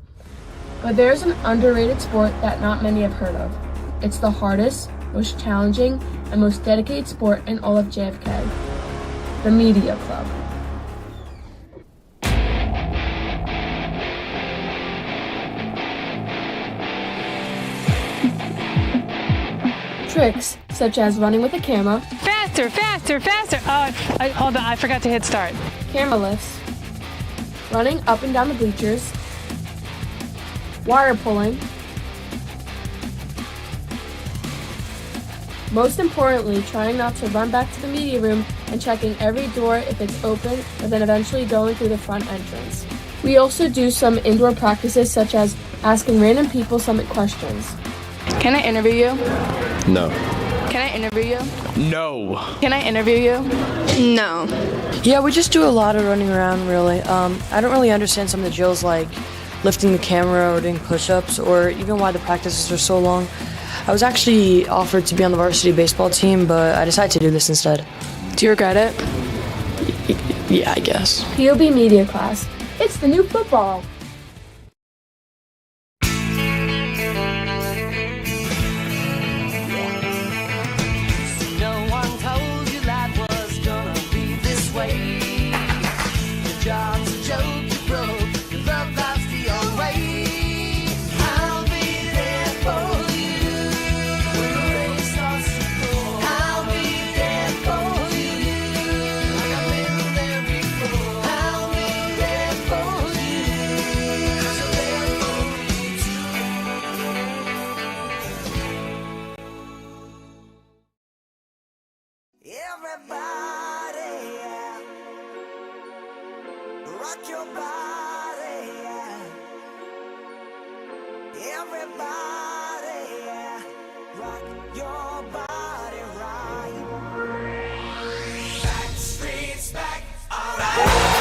But there's an underrated sport that not many have heard of. It's the hardest, most challenging, and most dedicated sport in all of JFK: the Media Club. Tricks such as running with a camera, Faster, faster, faster. Oh, hold on, I forgot to hit start. camera lifts, running up and down the bleachers, wire pulling, most importantly, trying not to run back to the media room and checking every door if it's open, and then eventually going through the front entrance. We also do some indoor practices such as asking random people some questions. Can I interview you? No. Can I interview you? No. Can I interview you? No. Yeah, we just do a lot of running around, really. I don't really understand some of the drills like lifting the camera or doing push-ups or even why the practices are so long. I was actually offered to be on the varsity baseball team, but I decided to do this instead. Do you regret it? Yeah, I guess. POB Media Class. It's the new football. No one told you life was gonna be this way. Your job's a joke, you broke, your love life's the old way. I'll be there for you when the rain starts to pour. I'll be there for you your body, yeah. Everybody, yeah. Rock your body right. Back streets back, alright.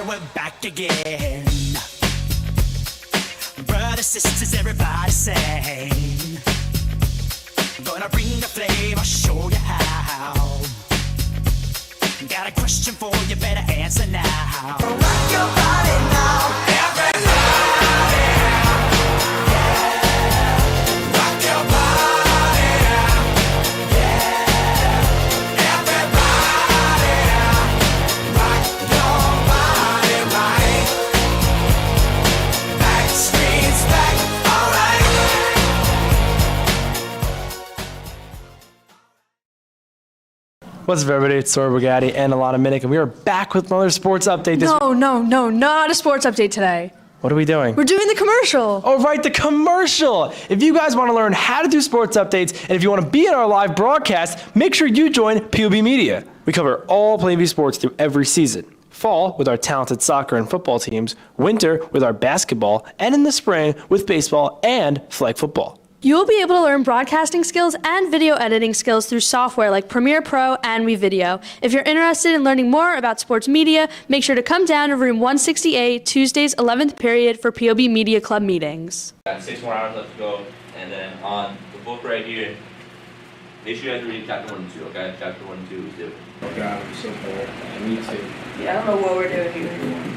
We're back again. Brothers, sisters, everybody sing. Gonna bring the flame, I'll show you how. Got a question for you, better answer now. Rock your body now, everybody. Yeah. Rock your body. Yeah. Everybody. Rock your body right. Back streets back, alright. What's up, everybody? It's Sora Bugatti and Alana Minnick, and we are back with another sports update. No, not a sports update today. What are we doing? We're doing the commercial. Oh, right, the commercial. If you guys want to learn how to do sports updates, and if you want to be in our live broadcast, make sure you join POB Media. We cover all Plainview sports through every season. Fall with our talented soccer and football teams, winter with our basketball, and in the spring with baseball and flag football. You will be able to learn broadcasting skills and video editing skills through software like Premiere Pro and WeVideo. If you're interested in learning more about sports media, make sure to come down to room 168, Tuesdays 11th period for POB Media Club meetings. Got 6 more hours left to go, and then on the book right here, make sure you have to read chapter 1 and 2, okay? Chapter 1 and 2 is different. Oh God, I'm so bored. Me too. Yeah, I don't know what we're doing here.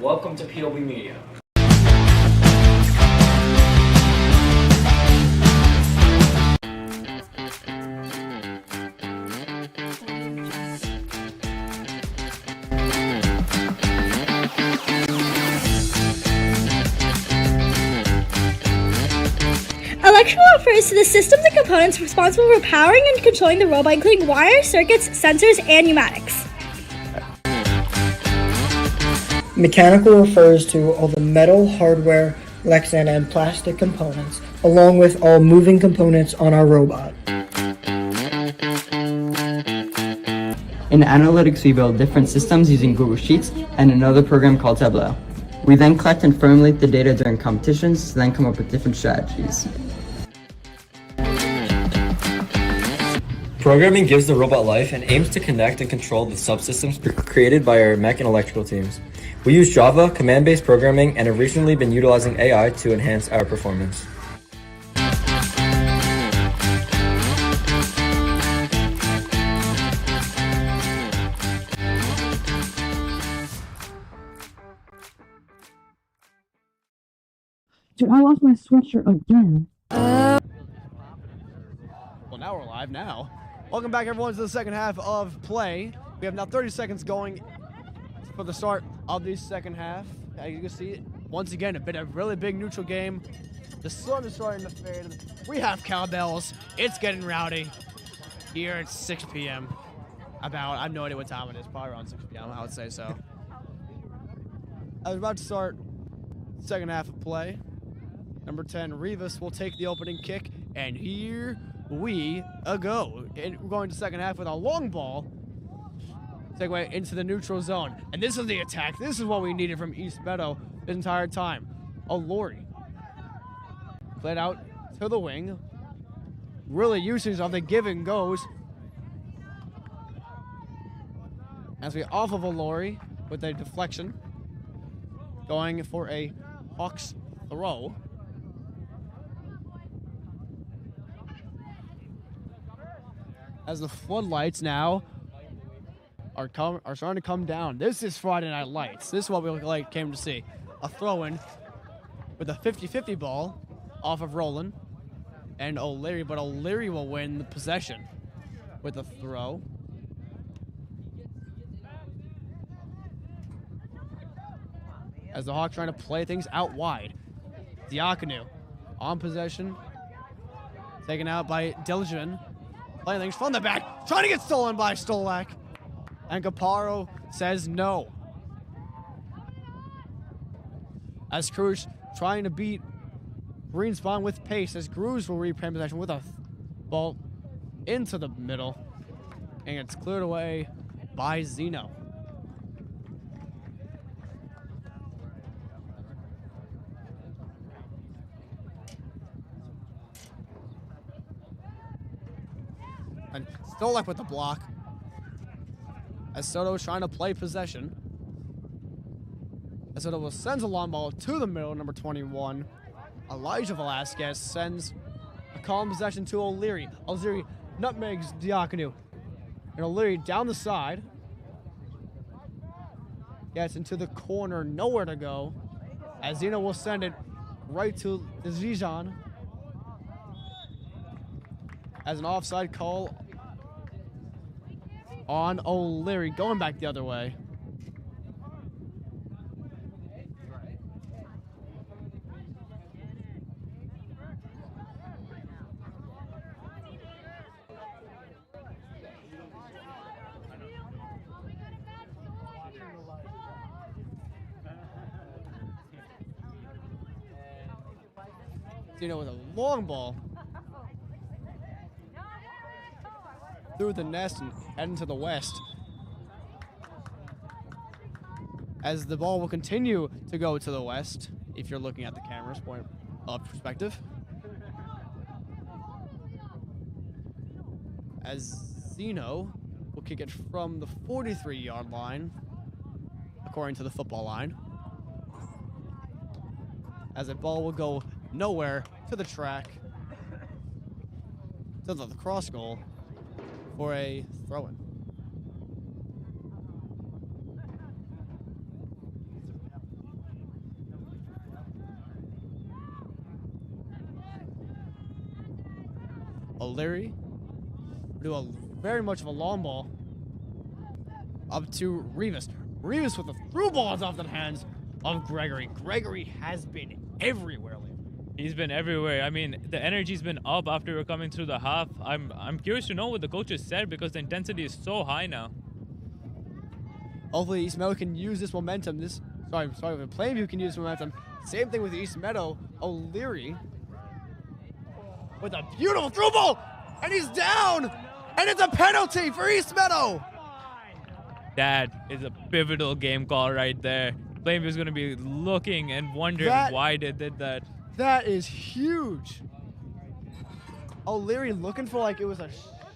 Welcome to POB Media. Electrical refers to the systems and components responsible for powering and controlling the robot, including wires, circuits, sensors, and pneumatics. Mechanical refers to all the metal, hardware, Lexan, and plastic components, along with all moving components on our robot. In analytics, we build different systems using Google Sheets and another program called Tableau. We then collect and formulate the data during competitions to then come up with different strategies. Programming gives the robot life and aims to connect and control the subsystems created by our mech and electrical teams. We use Java, command-based programming, and have recently been utilizing AI to enhance our performance. Dude, I lost my sweatshirt again. Well, now we're live now. Welcome back, everyone, to the second half of play. We have now 30 seconds going for the start of the second half. As you can see, once again, a really big neutral game. The sun is starting to fade. We have cowbells. It's getting rowdy here at 6 p.m. I have no idea what time it is. Probably around 6 p.m. I would say so. I was about to start the second half of play. Number 10, Rivas will take the opening kick, and here we go. And we're going to second half with a long ball. Segue into the neutral zone. And this is the attack. This is what we needed from East Meadow the entire time. A Lori. Played out to the wing. Really usage of the give and goes. As we off of a Lori with a deflection. Going for a Hawks throw. As the floodlights now are starting to come down. This is Friday Night Lights. This is what we came to see. A throw-in with a 50-50 ball off of Roland. and O'Leary, but O'Leary will win the possession with a throw. As the Hawks trying to play things out wide. Diakonu on possession. Taken out by Dillian. Playing things from the back. Trying to get stolen by Stolak. And Caparo says no. As Cruz trying to beat Greenspan with pace, as Cruz will replay possession with a ball into the middle. And it's cleared away by Zeno. And Stolak with the block. As Soto is trying to play possession. As Soto sends a long ball to the middle, number 21. Elijah Velasquez sends a calm possession to O'Leary. O'Leary nutmegs Diakonu. And O'Leary down the side. Gets into the corner, nowhere to go. As Zeno will send it right to Zijan. As an offside call on O'Leary, going back the other way. Zeno with a long ball through the nest and heading to the west. As the ball will continue to go to the west, if you're looking at the camera's point of perspective. As Zeno will kick it from the 43-yard line, according to the football line. As the ball will go nowhere to the track, to the cross goal for a throw-in. O'Leary do a very much of a long ball up to Rivas. Rivas with the through balls off the hands of Gregory. Gregory has been everywhere lately. He's been everywhere. I mean, the energy's been up after we're coming through the half. I'm curious to know what the coaches said because the intensity is so high now. Hopefully East Meadow can use this momentum. Plainview can use this momentum. Same thing with East Meadow. O'Leary with a beautiful through ball, and he's down, and it's a penalty for East Meadow. That is a pivotal game call right there. Plainview's going to be looking and wondering why they did that. That is huge. O'Leary looking for like it was a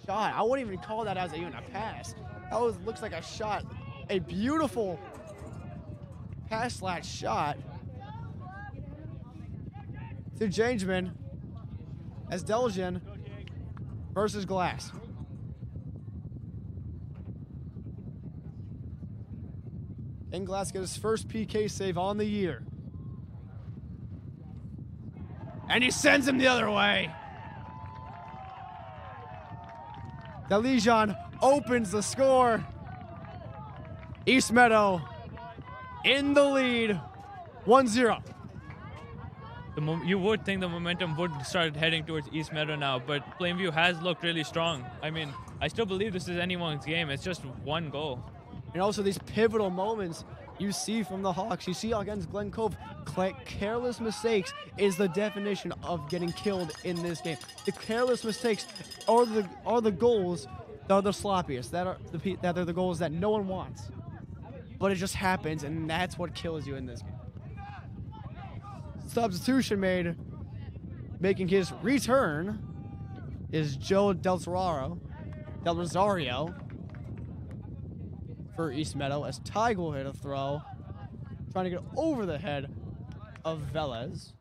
shot. I wouldn't even call that as even a pass. That looks like a shot. A beautiful pass/shot to Changeman as Delgian versus Glass. And Glass gets his first PK save on the year. And he sends him the other way. Delijon opens the score. East Meadow in the lead, 1-0. You would think the momentum would start heading towards East Meadow now, but Plainview has looked really strong. I mean, I still believe this is anyone's game. It's just one goal. And also these pivotal moments you see from the Hawks. You see against Glen Cove, careless mistakes is the definition of getting killed in this game. The careless mistakes are the goals that are the sloppiest. That are the goals that no one wants. But it just happens, and that's what kills you in this game. Substitution made, making his return, is Joe Del Rosario for East Meadow, as Tig will hit a throw, trying to get over the head of Velez.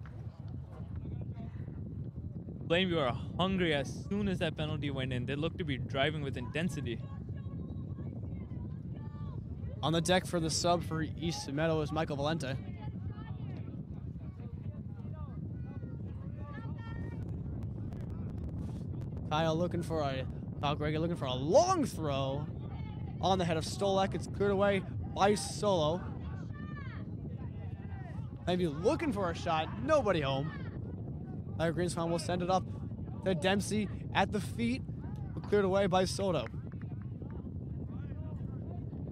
Plainview are hungry as soon as that penalty went in. They look to be driving with intensity. On the deck for the sub for East Meadow is Michael Valente. Kyle looking for a long throw on the head of Stolak. It's cleared away by Solo. Maybe looking for a shot. Nobody home. Greenspan will send it up to Dempsey at the feet. Cleared away by Soto.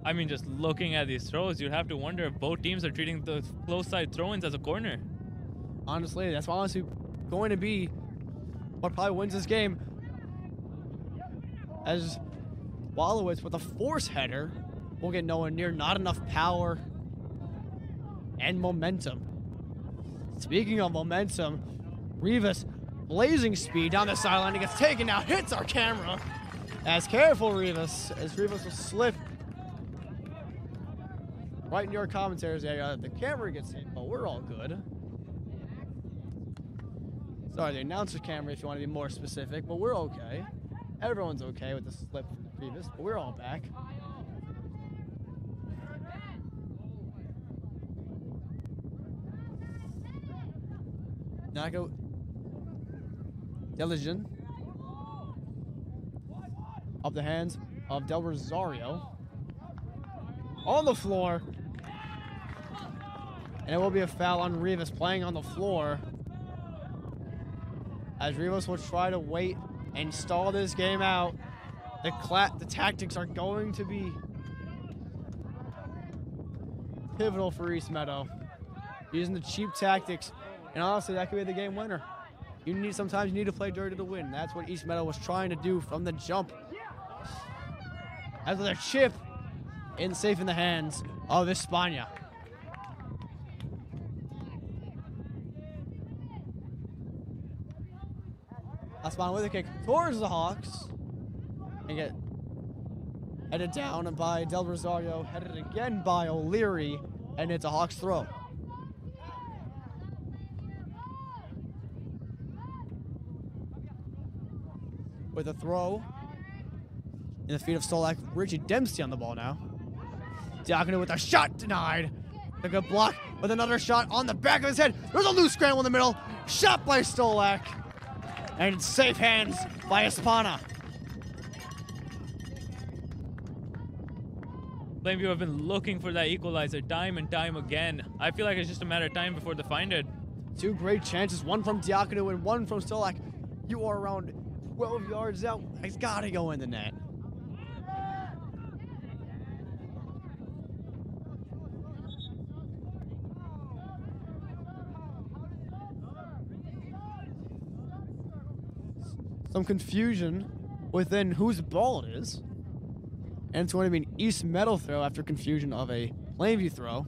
I mean, just looking at these throws, you'd have to wonder if both teams are treating the close side throw-ins as a corner. Honestly, that's honestly going to be what probably wins this game. As Wallowitz with a force header will get nowhere near, not enough power and momentum. Speaking of momentum, Rivas blazing speed down the sideline. He gets taken out, hits our camera. As careful Rivas, as Rivas will slip right in your commentaries area. The camera gets hit, but we're all good. Sorry, the announcer camera if you want to be more specific, but we're okay. Everyone's okay with the slip from Rivas, but we're all back. Nago Deligen up the hands of Del Rosario on the floor, and it will be a foul on Rivas playing on the floor, as Rivas will try to wait and stall this game out. The tactics are going to be pivotal for East Meadow, using the cheap tactics, and honestly that could be the game winner. Sometimes you need to play dirty to win. That's what East Meadow was trying to do from the jump. As with a chip safe in the hands of España. España with a kick towards the Hawks. And get headed down by Del Rosario, headed again by O'Leary, and it's a Hawks throw. With a throw in the feet of Stolak, Richie Dempsey on the ball now. Diakonou with a shot denied. A good block with another shot on the back of his head. There's a loose scramble in the middle. Shot by Stolak. And it's safe hands by España. Plainview have been looking for that equalizer time and time again. I feel like it's just a matter of time before they find it. Two great chances, one from Diakonou and one from Stolak. You are around 12 yards out. It's got to go in the net. Some confusion within whose ball it is. And it's going to be an East Meadow throw after confusion of a Plainview throw.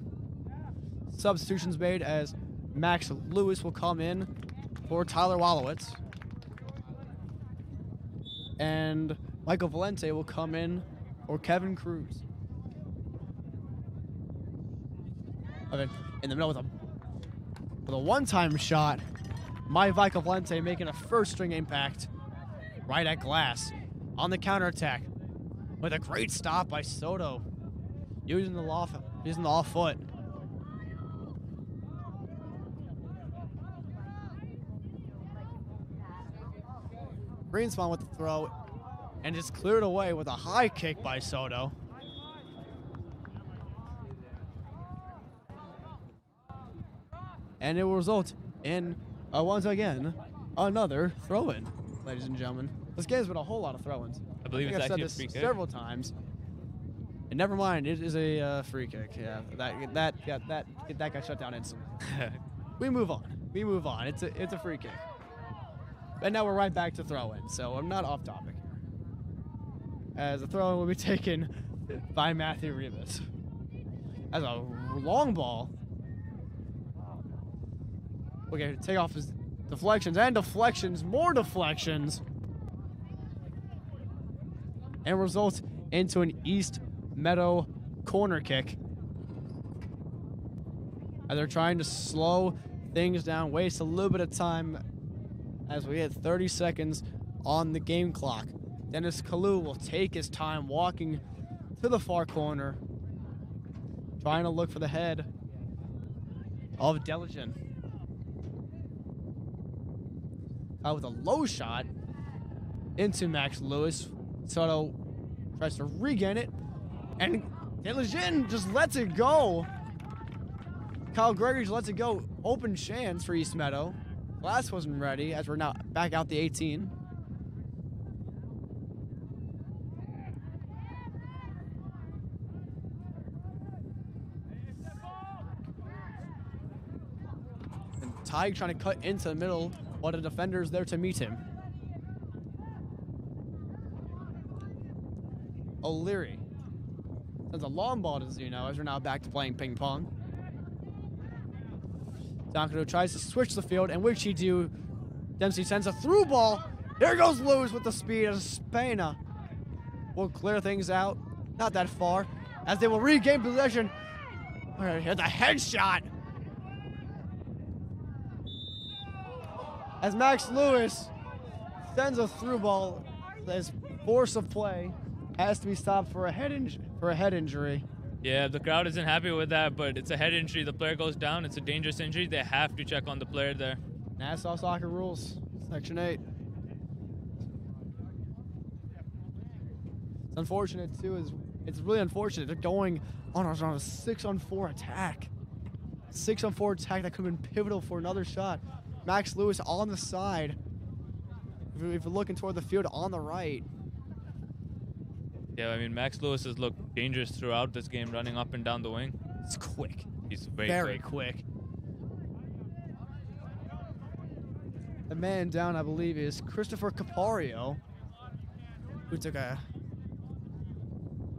Substitutions made as Max Lewis will come in for Tyler Wallowitz. And Michael Valente will come in for Kevin Cruz. Okay, in the middle with a one-time shot. Michael Valente making a first-string impact right at glass on the counterattack with a great stop by Soto using the off foot. Greenspan with the throw and just cleared away with a high kick by Soto. And it will result in, once again, another throw-in, ladies and gentlemen. This game's been a whole lot of throw-ins. I believe it's actually a free kick. Several times. And never mind, it is a free kick. Yeah, that got shut down instantly. We move on. It's a free kick. And now we're right back to throw-in, so I'm not off topic here. As the throw-in will be taken by Matthew Rivas. As a long ball. Okay, take off his deflections and deflections, more deflections. And results into an East Meadow corner kick. As they're trying to slow things down, waste a little bit of time as we hit 30 seconds on the game clock. Dennis Kalu will take his time walking to the far corner, trying to look for the head of Deligen. With a low shot, into Max Lewis. Soto tries to regain it, and Delejin just lets it go. Kyle Gregory just lets it go. Open chance for East Meadow. Glass wasn't ready as we're now back out the 18. And Ty trying to cut into the middle while the defender's there to meet him. O'Leary sends a long ball to Zeno as we're now back to playing ping pong. Donato tries to switch the field, and which he do. Dempsey sends a through ball. Here goes Lewis with the speed as Spana will clear things out. Not that far, as they will regain possession. All right, here's a headshot. As Max Lewis sends a through ball, his force of play has to be stopped for a head injury. Yeah, the crowd isn't happy with that, but it's a head injury. The player goes down. It's a dangerous injury. They have to check on the player there. Nassau Soccer rules, Section 8. It's unfortunate, too. It's really unfortunate. They're going on a 6-on-4 attack. 6-on-4 attack that could have been pivotal for another shot. Max Lewis on the side. If you're looking toward the field on the right. Yeah, I mean, Max Lewis has looked dangerous throughout this game, running up and down the wing. It's quick. He's very quick. The man down, I believe, is Christopher Capario, who took a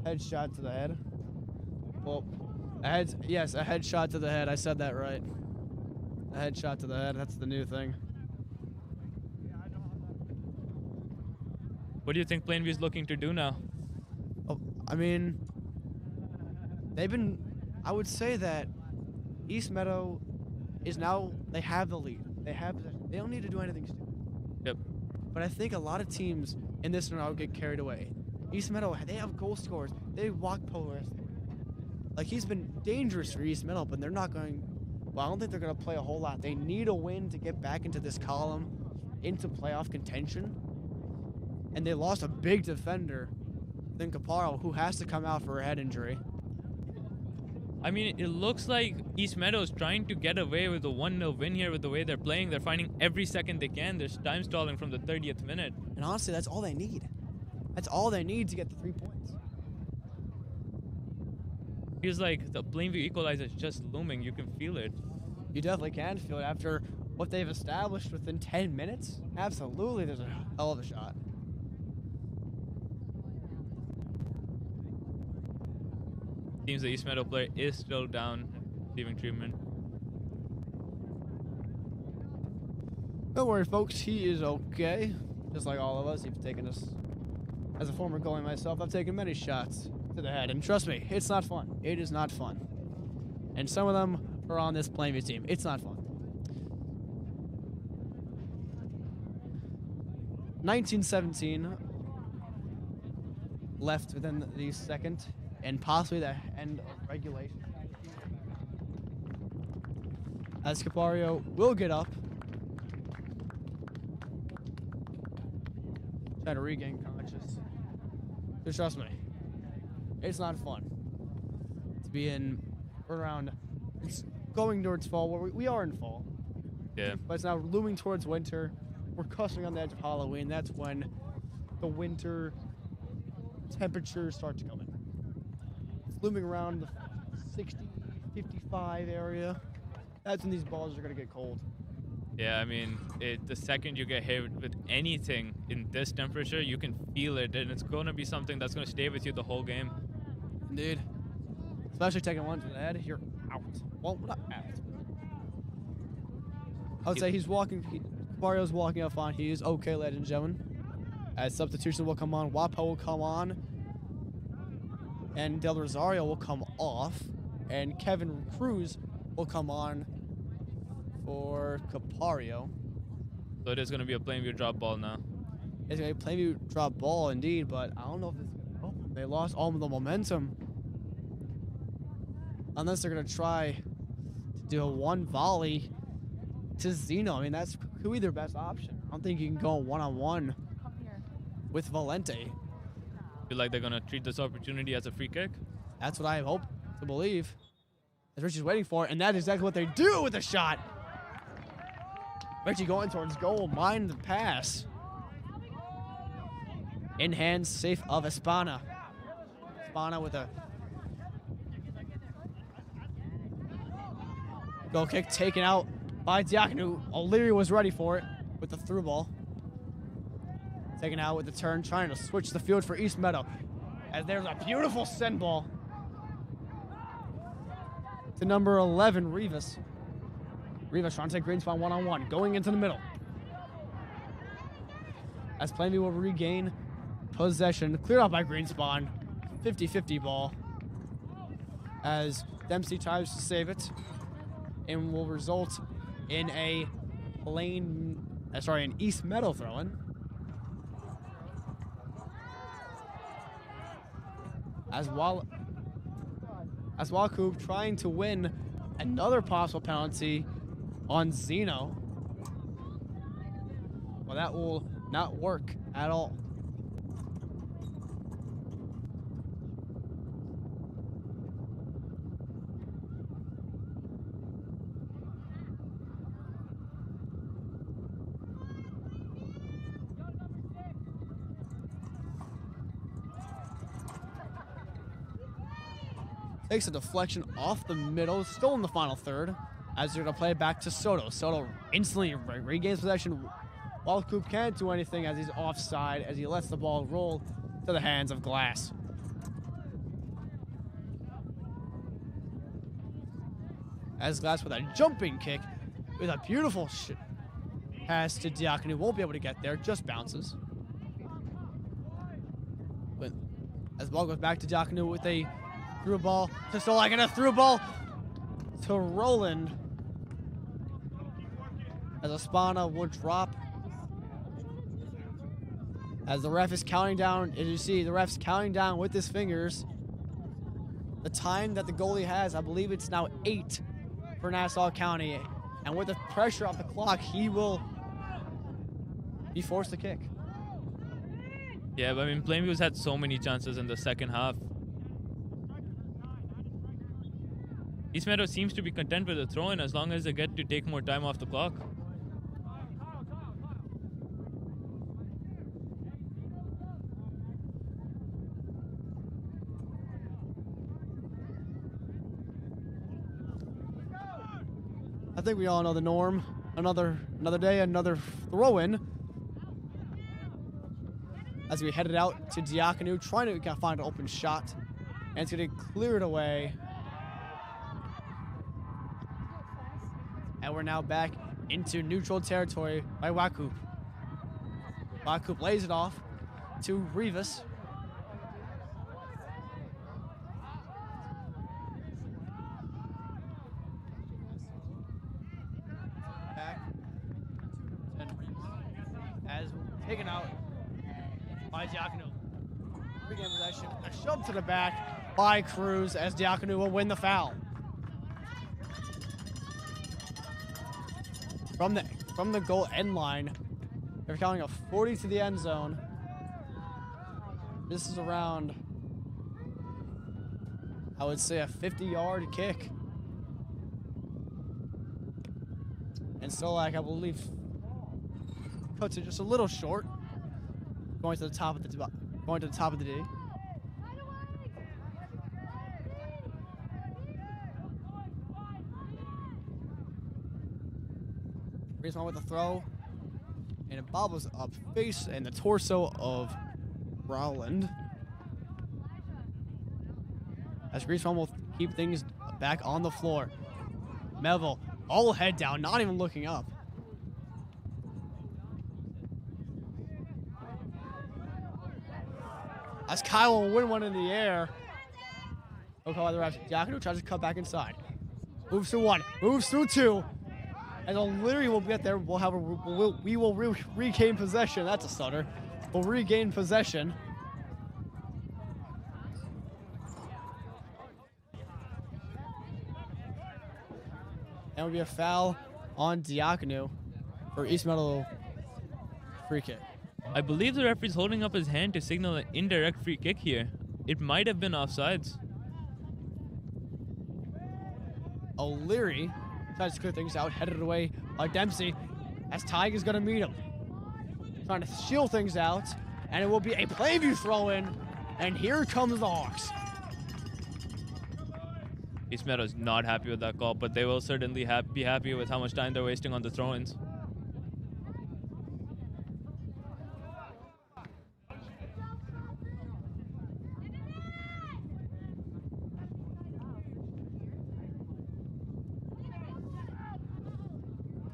headshot to the head. Well, a headshot to the head. I said that right. A headshot to the head. That's the new thing. What do you think Plainview's looking to do now? I mean, I would say that East Meadow is now, they have the lead. They don't need to do anything stupid. Yep. But I think a lot of teams in this round get carried away. East Meadow, they have goal scorers. They walk Polaris. Like, he's been dangerous for East Meadow, but they're not going, well, I don't think they're going to play a whole lot. They need a win to get back into this column, into playoff contention. And they lost a big defender than Caparo, who has to come out for a head injury. I mean, it looks like East Meadows trying to get away with a 1-0 win here with the way they're playing. They're finding every second they can. There's time stalling from the 30th minute. And honestly, that's all they need. That's all they need to get the 3 points. Feels like the Plainview equalizer is just looming. You can feel it. You definitely can feel it after what they've established within 10 minutes. Absolutely, there's a hell of a shot. Seems the East Meadow player is still down, receiving treatment. Don't worry, folks. He is okay. Just like all of us. He's taken us. As a former goalie myself, I've taken many shots to the head. And trust me, it's not fun. It is not fun. And some of them are on this Plainview team. It's not fun. 1917 left within the second and possibly the end of regulation. As Capario will get up. Try to regain conscious. Just trust me, it's not fun to be in around. It's going towards fall. Where we are in fall. Yeah. But it's now looming towards winter. We're cussing on the edge of Halloween. That's when the winter temperatures start to come in. It's looming around the 60, 55 area. That's when these balls are going to get cold. Yeah, I mean, the second you get hit with anything in this temperature, you can feel it, and it's going to be something that's going to stay with you the whole game. Indeed. Especially taking one to the head, you're out. Well, not out. I would say Mario's walking up fine. He is okay, ladies and gentlemen. As substitution will come on, Wapo will come on, and Del Rosario will come off, and Kevin Cruz will come on for Capario. So it is going to be a Plainview drop ball now. It's going to be a Plainview drop ball indeed, but I don't know if it's going to help them. They lost all of the momentum. Unless they're going to try to do a one volley to Zeno. I mean, that's could be their best option. I don't think you can go one-on-one with Valente. Feel like they're gonna treat this opportunity as a free kick. That's what I hope to believe. As Richie's waiting for it, and that's exactly what they do with the shot. Richie going towards goal, mind the pass. In hands, safe of Espana. Espana with a goal kick taken out by Diakonu. O'Leary was ready for it with the through ball. Taken out with the turn, trying to switch the field for East Meadow. As there's a beautiful send ball to number 11, Rivas. Rivas trying to take Greenspan one-on-one, going into the middle. As Plainview will regain possession, cleared out by Greenspan. 50-50 ball. As Dempsey tries to save it, and will result in an East Meadow throw-in. As Wacoop trying to win another possible penalty on Zeno. Well, that will not work at all. Takes a deflection off the middle, still in the final third, as they're going to play it back to Soto. Soto instantly regains possession. While Coop can't do anything as he's offside, as he lets the ball roll to the hands of Glass. As Glass with a jumping kick, with a beautiful pass to Diakonu, won't be able to get there, just bounces. But as the ball goes back to Diakonu with a through ball to Solak and a through ball to Roland. As Espana will drop. As the ref is counting down, as you see, the ref's counting down with his fingers. The time that the goalie has, I believe it's now 8 for Nassau County. And with the pressure off the clock, he will be forced to kick. Yeah, but I mean, Plainview's had so many chances in the second half. East Meadow seems to be content with the throw-in as long as they get to take more time off the clock. I think we all know the norm. Another day, another throw-in. As we headed out to Diakonu, trying to find an open shot. And it's going to clear it away. And we're now back into neutral territory by Wacoop. Wacoop lays it off to Rivas. Back. And as taken out by Diakonu. Regain possession. A shove to the back by Cruz as Diakonu will win the foul. From the goal end line, they're counting a 40 to the end zone. This is around, I would say, a 50-yard kick. And Solak, I believe, cuts it just a little short, going to the top of the D. Griezmann with a throw, and it bobbles up face and the torso of Rowland. As Griezmann will keep things back on the floor. Melville, all head down, not even looking up. As Kyle will win one in the air. No call by the refs. Diakonu tries to cut back inside. Moves through one, moves through two. And O'Leary will get there. We will regain possession. That's a stutter. We'll regain possession. And will be a foul on Diakonu for East Meadow free kick. I believe the referee's holding up his hand to signal an indirect free kick here. It might have been offsides. O'Leary tries to clear things out, headed away by Dempsey, as Tig is going to meet him. Trying to shield things out, and it will be a Plainview throw-in, and here comes the Hawks. East Meadow's not happy with that call, but they will certainly be happy with how much time they're wasting on the throw-ins.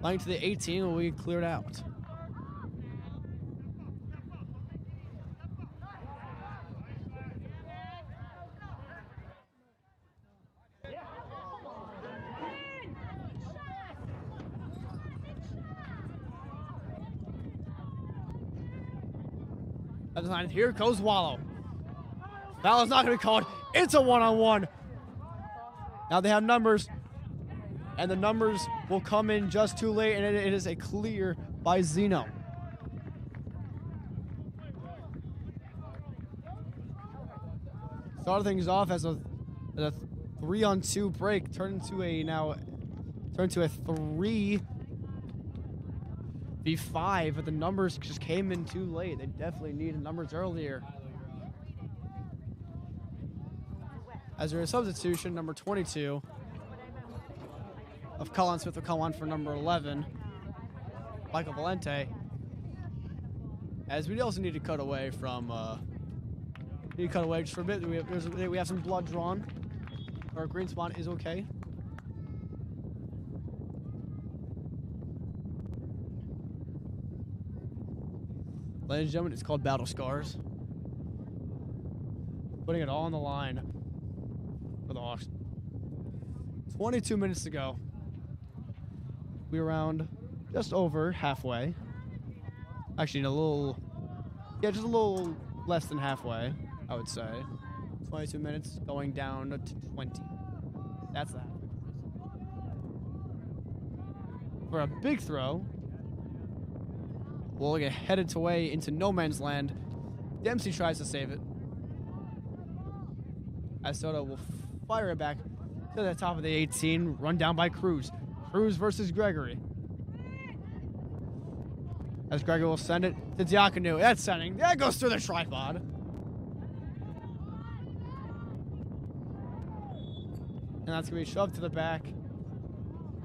Line to the 18 will be cleared out. That's line. Here goes Wallow. Foul is not going to be called. It's a one-on-one. Now they have numbers, and the numbers will come in just too late, and it is a clear by Zeno. Started things off as a 3-on-2 break, turned into a 3v5, but the numbers just came in too late. They definitely needed numbers earlier. As there is substitution, number 22 of Colin Smith will come on for number 11, Michael Valente. As we also need to cut away from, just for a bit. We have some blood drawn. Our green spot is okay. Ladies and gentlemen, it's called Battle Scars. Putting it all on the line for the Hawks. 22 minutes to go. We're around just over halfway. Actually, just a little less than halfway, I would say. 22 minutes going down to 20. That's that. For a big throw, we'll get headed away into no man's land. Dempsey tries to save it, as Soto will fire it back to the top of the 18, run down by Cruz. Cruz versus Gregory. As Gregory will send it to Diakonu. That's sending. That goes through the tripod. And that's going to be shoved to the back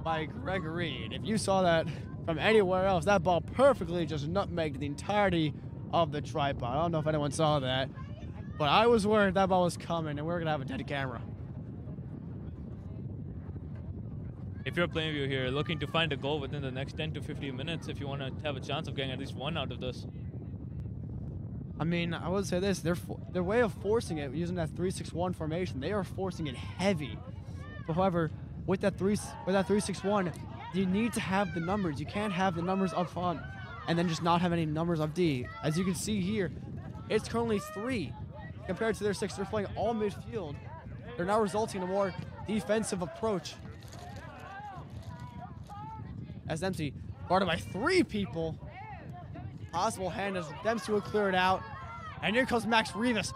by Gregory. And if you saw that from anywhere else, that ball perfectly just nutmegged the entirety of the tripod. I don't know if anyone saw that, but I was worried that ball was coming and we were going to have a dead camera. If you're playing view here, looking to find a goal within the next 10 to 15 minutes if you want to have a chance of getting at least one out of this. I mean, I would say this, their way of forcing it, using that 3-6-1 formation, they are forcing it heavy. But however, with that 3-6-1, you need to have the numbers. You can't have the numbers up front and then just not have any numbers up D. As you can see here, it's currently 3 compared to their 6. They're playing all midfield. They're now resulting in a more defensive approach. As Dempsey, guarded by 3 people. Possible hand as Dempsey will clear it out. And here comes Max Rivas.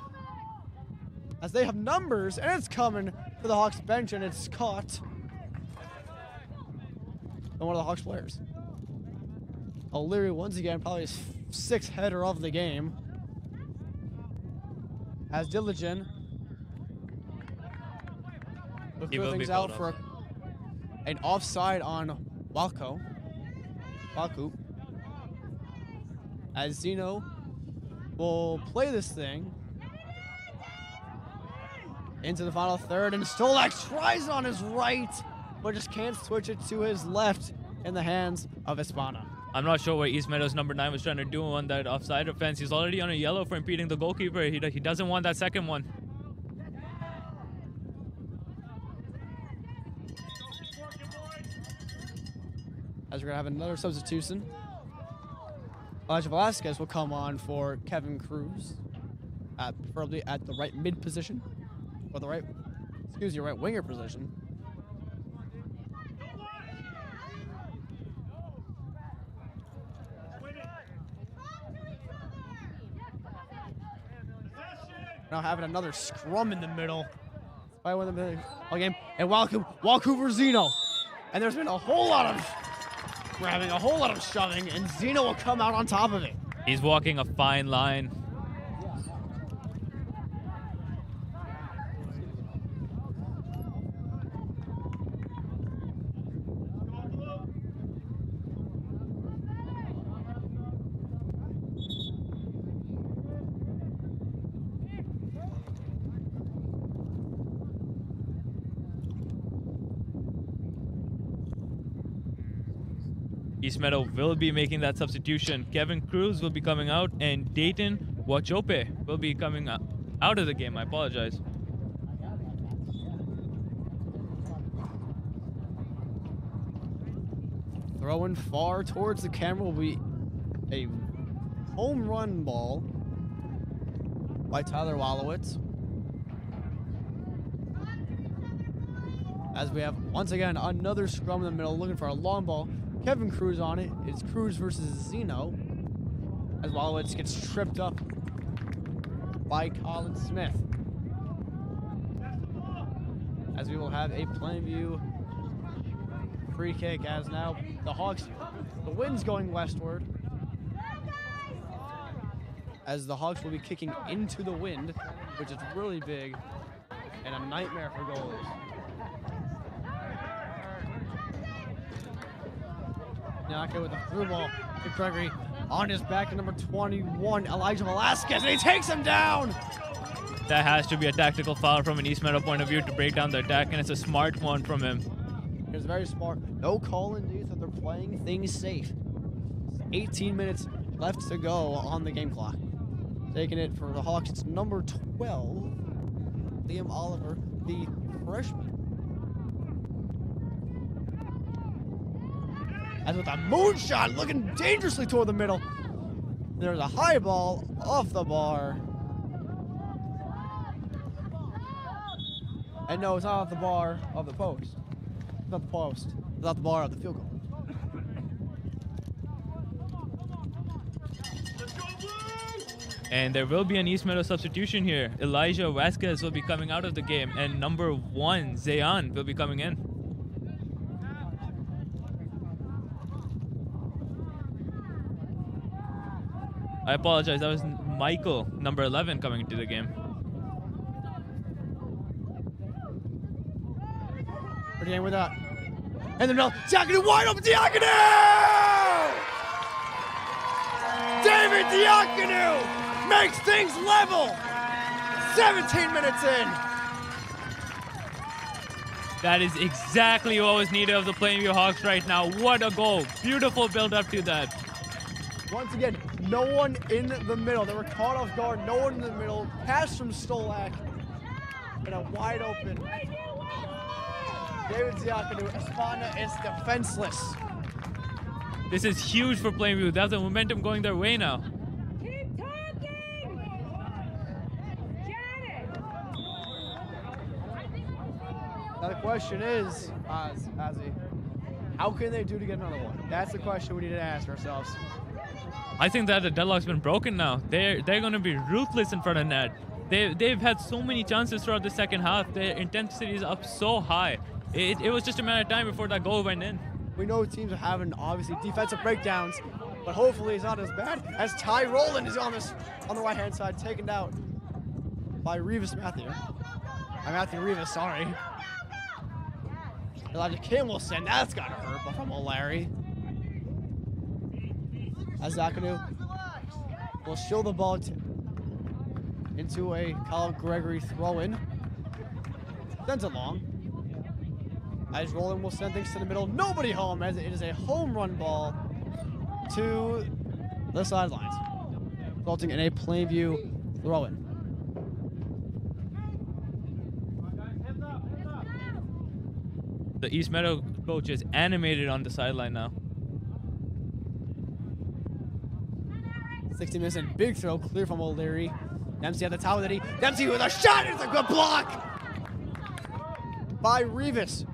As they have numbers, and it's coming to the Hawks bench, and it's caught by one of the Hawks players. O'Leary, once again, probably his 6th header of the game. As Diligent will clear things out for an offside on Walco. As Zeno will play this thing into the final third, and Stolak tries on his right, but just can't switch it to his left in the hands of Espana. I'm not sure what East Meadows number 9 was trying to do on that offside offense. He's already on a yellow for impeding the goalkeeper. He doesn't want that second one. As we're going to have another substitution. Elijah Velasquez will come on for Kevin Cruz, preferably at the right mid position, or the right winger position. Now having another scrum in the middle. By one of the game. And Vancouver Zeno. And there's been a whole lot of grabbing, a whole lot of shoving, and Zeno will come out on top of it. He's walking a fine line. East Meadow will be making that substitution. Kevin Cruz will be coming out, and Dayton Wachope will be coming out of the game. I apologize. Throwing far towards the camera will be a home run ball by Tyler Wallowitz. As we have, once again, another scrum in the middle, looking for a long ball. Kevin Cruz on it. It's Cruz versus Zeno. As Wallowitz gets tripped up by Colin Smith. As we will have a Plainview free kick, as now the Hawks, the wind's going westward. As the Hawks will be kicking into the wind, which is really big and a nightmare for goalies. Naka with a through ball to Gregory on his back to number 21, Elijah Velasquez, and he takes him down! That has to be a tactical foul from an East Meadow point of view to break down the attack, and it's a smart one from him. It's very smart. No call indeed, so they're playing things safe. 18 minutes left to go on the game clock. Taking it for the Hawks, it's number 12, Liam Oliver, the freshman. As with a moonshot, looking dangerously toward the middle. There's a high ball off the bar. And no, it's not off the bar of the post. It's not the post. It's not the bar of the field goal. And there will be an East Meadow substitution here. Elijah Vasquez will be coming out of the game, and number 1, Zayan, will be coming in. I apologize, that was Michael, number 11, coming into the game. Pretty game with that. And then Diakonu wide open, Diakonu! David Diakonu makes things level! 17 minutes in. That is exactly what was needed of the Plainview Hawks right now. What a goal. Beautiful build up to that. Once again, no one in the middle. They were caught off guard. No one in the middle. Pass from Stolak. And a wide open. David Diakonu. Espada is defenseless. This is huge for Plainview. They have the momentum going their way now. Keep talking! Janet! Now the question is, Ozzy, how can they do to get another one? That's the question we need to ask ourselves. I think that the deadlock's been broken now. They're going to be ruthless in front of net. They've had so many chances throughout the second half. Their intensity is up so high. It was just a matter of time before that goal went in. We know teams are having, obviously, defensive breakdowns, but hopefully it's not as bad as Ty Rowland is on the right-hand side, taken out by Matthew Rivas, sorry. Elijah Kimwelson, that's got to hurt, but from O'Larry. As Diakonu will show the ball into a Colin Gregory throw-in. Sends it long. As Roland will send things to the middle. Nobody home, as it is a home run ball to the sidelines, resulting in a Plainview throw-in. The East Meadow coach is animated on the sideline now. 60 minutes in, big throw, clear from O'Leary. Dempsey at the top of the knee. Dempsey with a shot, it's a good block by Rivas.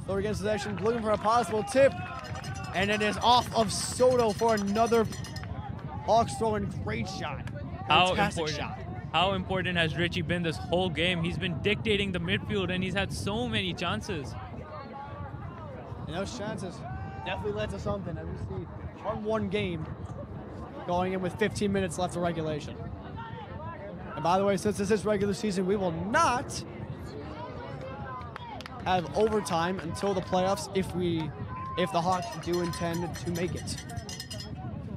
So against possession, looking for a possible tip. And it is off of Soto for another Hawks throwing great shot. Fantastic shot. How important has Richie been this whole game? He's been dictating the midfield, and he's had so many chances. And those chances definitely led to something. As we see, 1-1 game going in with 15 minutes left of regulation. And by the way, since this is regular season, we will not have overtime until the playoffs if the Hawks do intend to make it.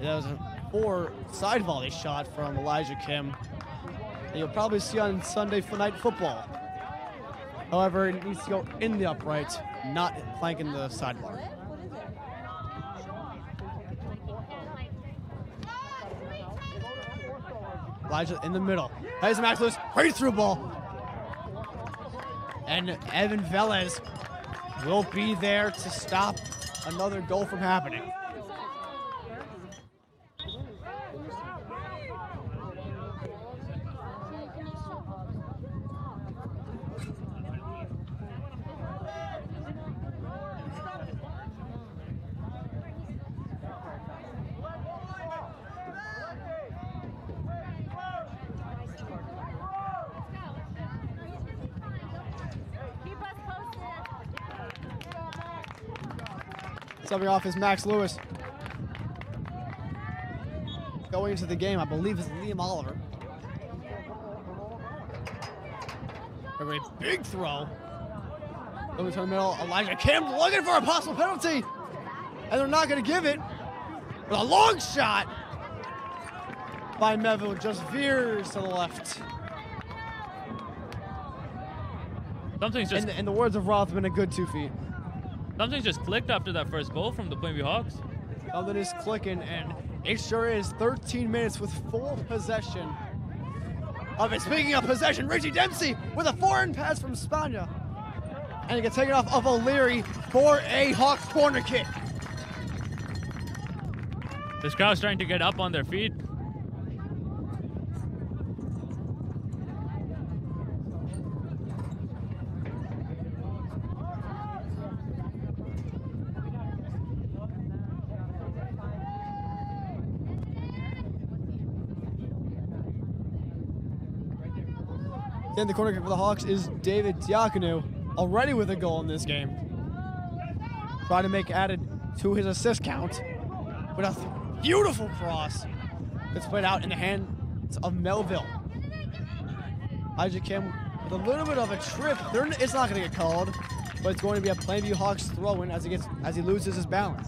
That was a 4 side volley shot from Elijah Kim that you'll probably see on Sunday Night Football. However, it needs to go in the upright, not flanking the sidebar. Elijah in the middle. Has Max Lewis, right through ball. And Evan Velez will be there to stop another goal from happening. Subbing off is Max Lewis. Going into the game, I believe, is Liam Oliver. A very big throw. Going to the middle, Elijah Kim looking for a possible penalty. And they're not going to give it. But a long shot by Melville just veers to the left. Something's just... In the words of Rothman, a good 2 feet. Something just clicked after that first goal from the Plainview Hawks. Something is clicking, and it sure is. 13 minutes with full possession of it. Speaking of possession, Richie Dempsey with a foreign pass from Spagna. And he gets taken off of O'Leary for a Hawks corner kick. This crowd's trying to get up on their feet. Then the corner kick for the Hawks is David Diakonu, already with a goal in this game. Trying to make added to his assist count with a beautiful cross that's played out in the hands of Melville. Elijah Kim with a little bit of a trip. It's not going to get called, but it's going to be a Plainview Hawks throw-in as he loses his balance.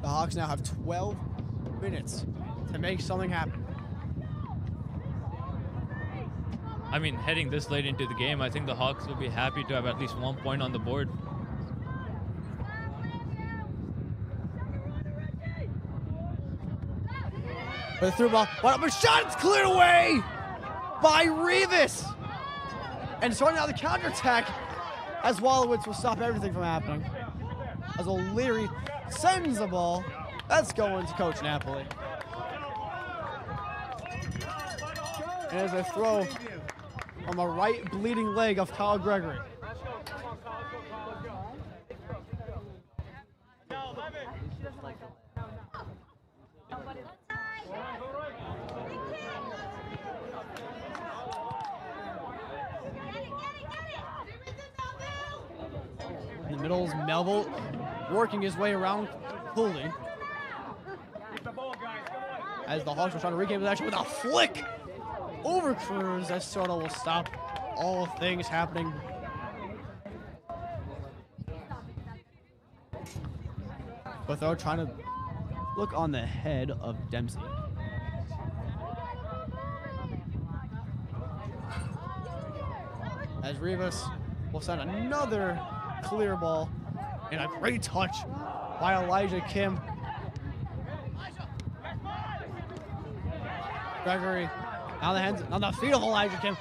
The Hawks now have 12 minutes to make something happen. I mean, heading this late into the game, I think the Hawks will be happy to have at least 1 point on the board. For the through ball, but shot, it's cleared away by Rivas. And starting out the counterattack as Wallowitz will stop everything from happening. As O'Leary sends the ball. That's going to Coach Napoli. And there's a throw on the right bleeding leg of Kyle Gregory. In the middle is Melville working his way around Cooley. As the Hawks are trying to regain possession with a flick over Cruz, that sort of will stop all things happening. But they're trying to look on the head of Dempsey. As Rivas will send another clear ball and a great touch by Elijah Kim. Gregory on the feet of Elijah Kim,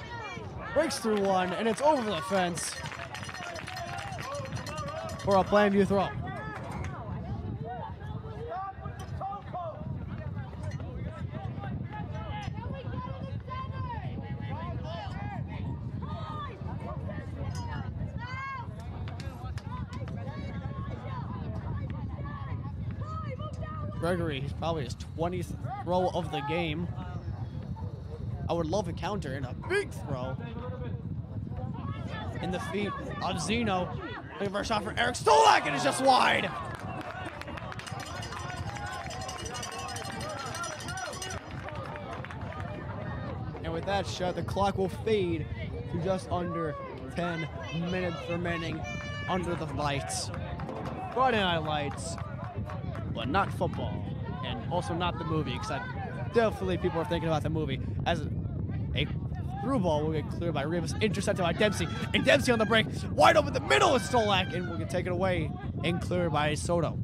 breaks through one, and it's over the fence for a Plainview throw. Gregory, he's probably his 20th throw of the game. I would love a counter and a big throw. In the feet of Zeno. Looking for a shot for Eric Stolak, and it's just wide. And with that shot, the clock will fade to just under 10 minutes remaining under the lights. Friday Night Lights, but not football, and also not the movie, because definitely people are thinking about the movie. As a through ball will get cleared by Rivas, intercepted by Dempsey, and Dempsey on the break, wide open the middle of Stolak, and will get taken away and cleared by Soto.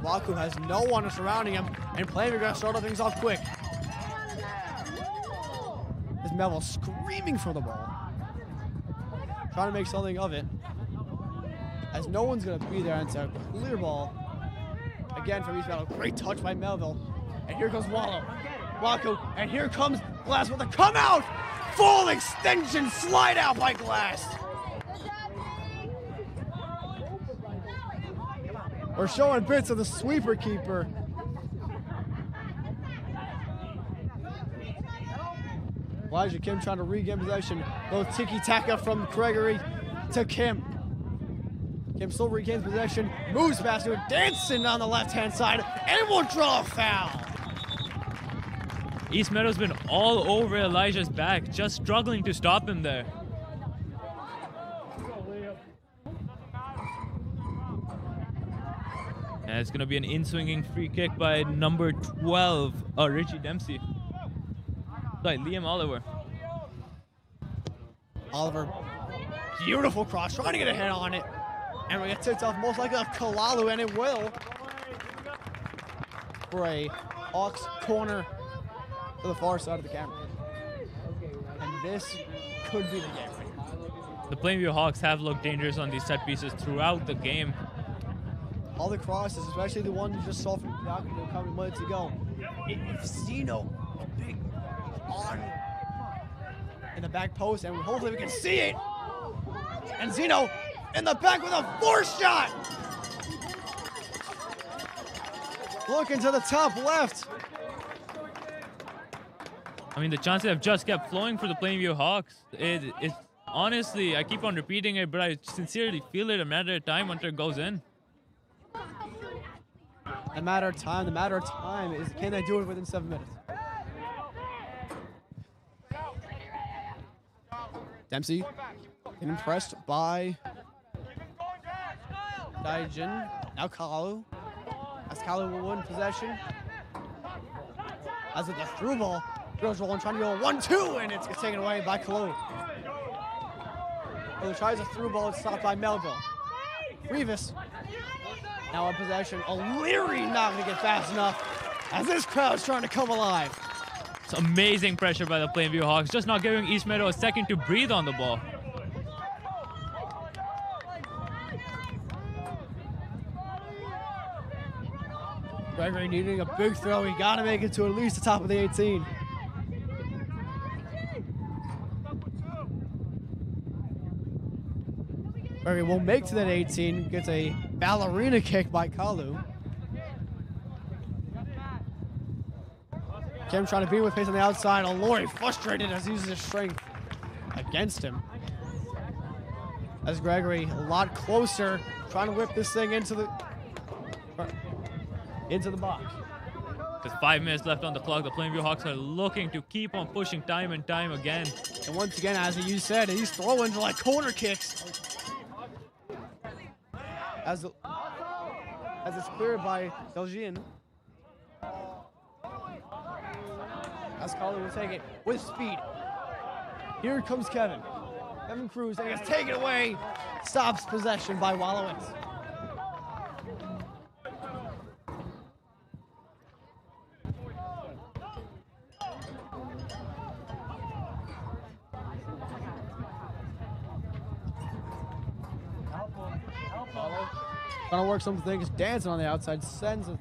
Waku has no one surrounding him, and Plainview going to start things off quick. As Melville screaming for the ball, trying to make something of it. As no one's going to be there, and it's a clear ball. Again from East Meadow, great touch by Melville. And here comes Waku, and here comes Glass with a come out! Full extension slide out by Glass. We're showing bits of the sweeper keeper. Elijah Kim trying to regain possession. Little tiki-taka from Gregory to Kim. Kim still regains possession, moves past to Danson on the left-hand side, and will draw a foul. East Meadow's been all over Elijah's back, just struggling to stop him there. And it's going to be an in-swinging free kick by number 12, Richie Dempsey. Sorry, Liam Oliver. Oliver, beautiful cross, trying to get a head on it. And we get tipped off most likely off Kalalu, and it will. For a Hawks corner to the far side of the camera. And this could be the game. The Plainview Hawks have looked dangerous on these set pieces throughout the game. All the crosses, especially the one you just saw from Yakubu a couple minutes ago. If Zeno, a big on in the back post, and hopefully we can see it. And Zeno in the back with a force shot. Looking to the top left. I mean, the chances have just kept flowing for the Plainview Hawks. It's honestly, I keep on repeating it, but I sincerely feel it a matter of time until it goes in. The matter of time is, can they do it within 7 minutes? Dempsey getting pressed by Daijin. Now Kalu. As Kalu will win possession. As with the through ball, girls rolling, trying to go 1-2, and it's taken away by Kalu. Kalu tries a through ball, it's stopped by Melville. Rivas now in possession. O'Leary not going to get fast enough as this crowd's trying to come alive. It's amazing pressure by the Plainview Hawks, just not giving East Meadow a second to breathe on the ball. Gregory needing a big throw. He got to make it to at least the top of the 18. Gregory will make to that 18. Gets a ballerina kick by Kalu. Kim trying to beat with pace on the outside. O'Leary frustrated as he uses his strength against him. As Gregory a lot closer, trying to whip this thing into the box. With 5 minutes left on the clock, the Plainview Hawks are looking to keep on pushing time and time again. And once again, as you said, these throw-ins are like corner kicks. As it's cleared by Delgin. As Carly will take it with speed. Here comes Kevin. Kevin Cruz, and he gets taken away. Stops possession by Wallowitz. Trying to work something, is dancing on the outside, sends a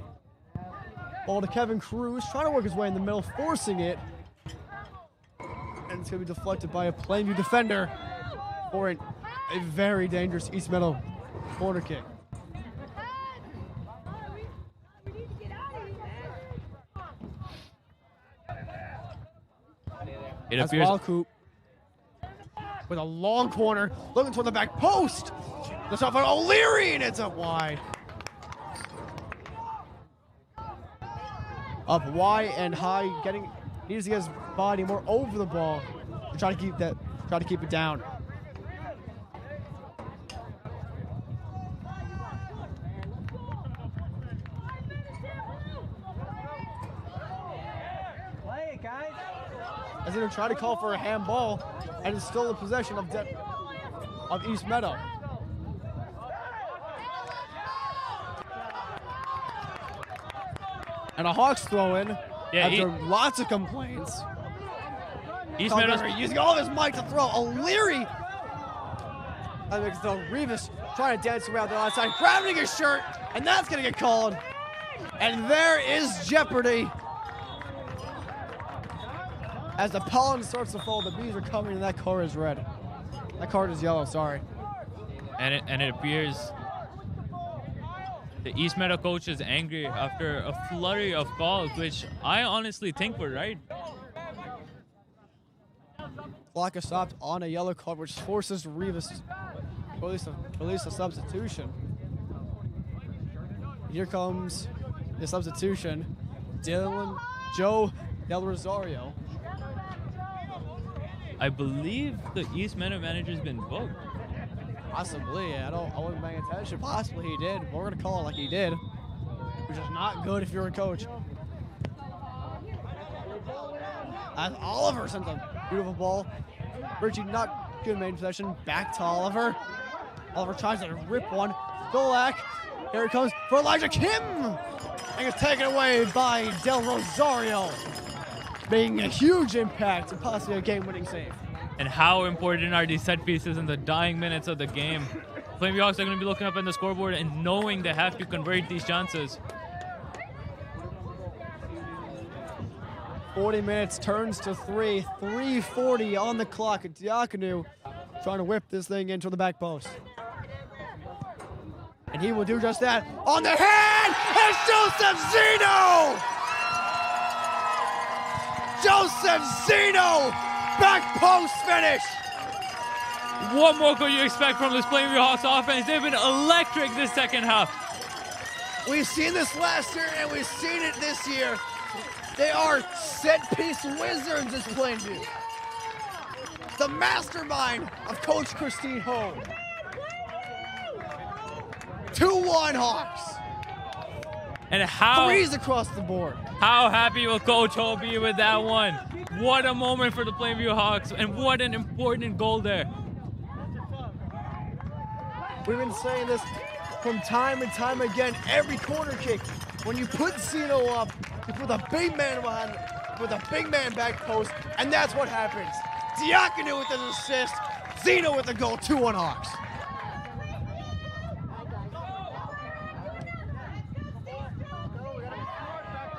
ball to Kevin Cruz, trying to work his way in the middle, forcing it. And it's going to be deflected by a Plainview defender for a very dangerous East Meadow Corner kick. It That's appears Walcoop with a long corner, looking toward the back post. The shot from O'Leary, and it's up wide. Up wide and high, needs to get his body more over the ball to try to keep it down. As they try to call for a handball, and it's still in possession of East Meadow. And a Hawks throw in after lots of complaints. East Meadow's using all of his might to throw. O'Leary. I think it's Revis trying to dance around the outside, grabbing his shirt, and that's going to get called. And there is jeopardy. As the pollen starts to fall, the bees are coming, and that card is red. That card is yellow, sorry. And it appears the East Meadow coach is angry after a flurry of calls, which I honestly think were right. Clock is stopped on a yellow card, which forces Revis to release a substitution. Here comes the substitution. Joe Del Rosario. I believe the East Meadow manager's been booked. Possibly. I wasn't paying attention. Possibly he did. But we're gonna call it like he did, which is not good if you're a coach. As Oliver sends a beautiful ball. Richie not good main possession. Back to Oliver. Oliver tries to rip one. Dolak. Here it comes for Elijah Kim. And it's taken away by Del Rosario. Making a huge impact and possibly a game-winning save. And how important are these set pieces in the dying minutes of the game? Plainview Hawks are going to be looking up on the scoreboard and knowing they have to convert these chances. 40 minutes turns to 3. 3:40 on the clock. And Diakonu trying to whip this thing into the back post. And he will do just that. On the hand! It's Joseph Zeno! Joseph Zeno! Back post finish! What more could you expect from this Plainview Hawks offense? They've been electric this second half. We've seen this last year and we've seen it this year. They are set-piece wizards, this Plainview. The mastermind of Coach Christine Ho. 2-1 Hawks. And how threes across the board. How happy will Coach Ho be with that one? What a moment for the Plainview Hawks, and what an important goal there. We've been saying this from time and time again. Every corner kick, when you put Zeno up, you put a big man behind, with a big man back post, and that's what happens. Diakonu with an assist, Zeno with the goal. 2-1 Hawks.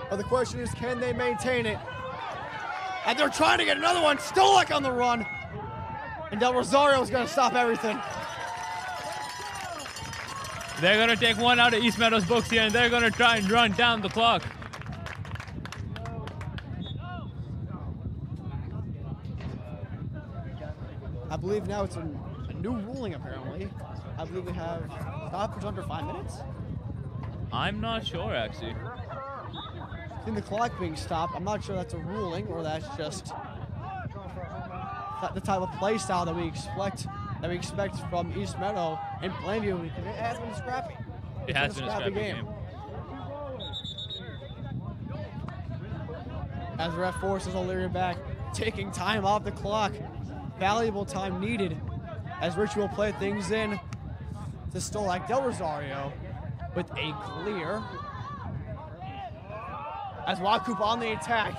But the question is, can they maintain it? And they're trying to get another one. Stolak on the run. And Del Rosario is going to stop everything. They're going to take one out of East Meadow's books here, and they're going to try and run down the clock. I believe now it's a new ruling, apparently. I believe we have stoppage under 5 minutes. I'm not sure, actually. In the clock being stopped, I'm not sure that's a ruling or that's just the type of play style that we expect from East Meadow and Plainview. It has been scrappy. It has been a scrappy game. As the ref forces O'Leary back, taking time off the clock. Valuable time needed as Richie will play things in to Stolak. Del Rosario with a clear. As Wakup on the attack,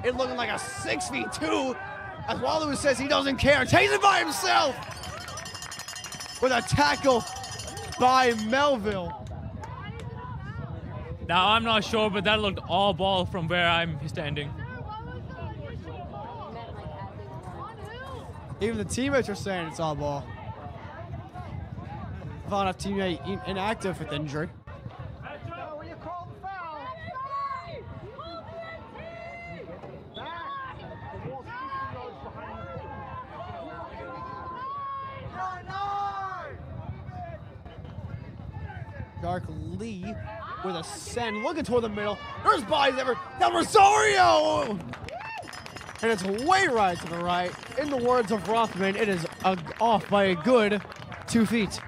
it looking like a 6v2. As Walu says he doesn't care, takes it by himself with a tackle by Melville. Now I'm not sure, but that looked all ball from where I'm standing. Even the teammates are saying it's all ball. found a teammate inactive with injury. Dark Lee with a send, looking toward the middle. There's bodies ever. Del Rosario! And it's way right to the right. In the words of Rothman, it is off by a good 2 feet.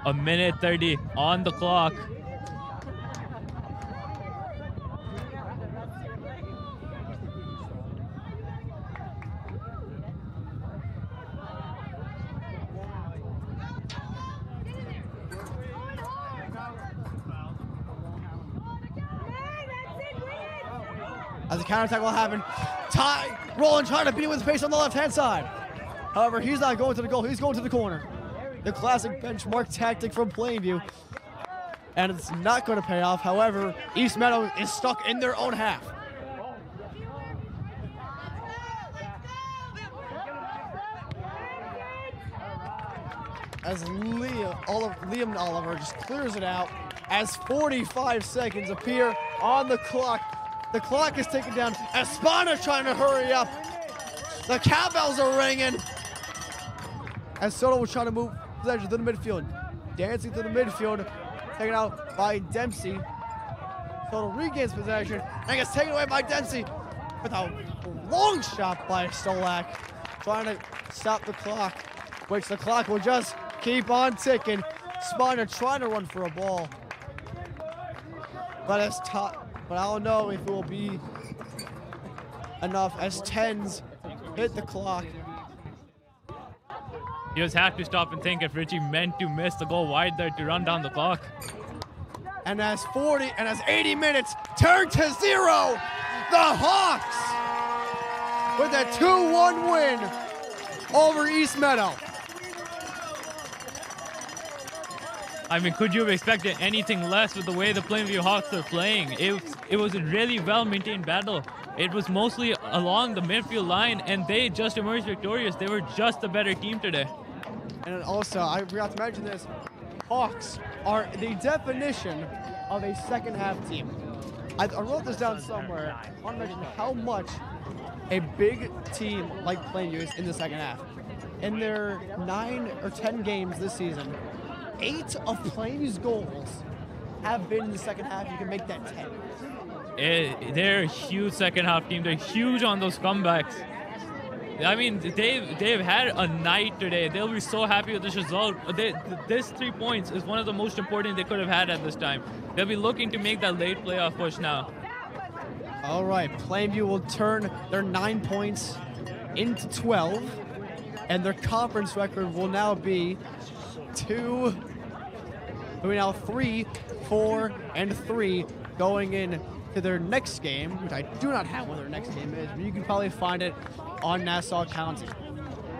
A minute 30 on the clock. As the counterattack will happen, Roland trying to beat him with pace on the left-hand side. However, he's not going to the goal, he's going to the corner. The classic benchmark tactic from Plainview. And it's not going to pay off. However, East Meadow is stuck in their own half. As Liam Oliver just clears it out as 45 seconds appear on the clock. The clock is ticking down. Espana's trying to hurry up. The cowbells are ringing. As Soto was trying to move possession to the midfield. Dancing to the midfield. Taken out by Dempsey. Soto regains possession and gets taken away by Dempsey with a long shot by Stolak. Trying to stop the clock, which the clock will just keep on ticking. Spana trying to run for a ball. But it's tough. But I don't know if it will be enough as 10s hit the clock. You just have to stop and think if Richie meant to miss the goal wide there to run down the clock. And as 80 minutes turn to 0, the Hawks with a 2-1 win over East Meadow. I mean, could you have expected anything less with the way the Plainview Hawks are playing? It was a really well-maintained battle. It was mostly along the midfield line, and they just emerged victorious. They were just a better team today. And also, I forgot to mention this, Hawks are the definition of a second-half team. I wrote this down somewhere. I want to mention how much a big team like Plainview is in the second half. In their 9 or 10 games this season, 8 of Plainview's goals have been in the second half. You can make that 10. They're a huge second half team. They're huge on those comebacks. I mean, they've had a night today. They'll be so happy with this result. This 3 points is one of the most important they could have had at this time. They'll be looking to make that late playoff push now. All right, Plainview will turn their 9 points into 12, and their conference record will now be 3, 4, and 3 going in to their next game, which I do not have what their next game is, but you can probably find it on Nassau County.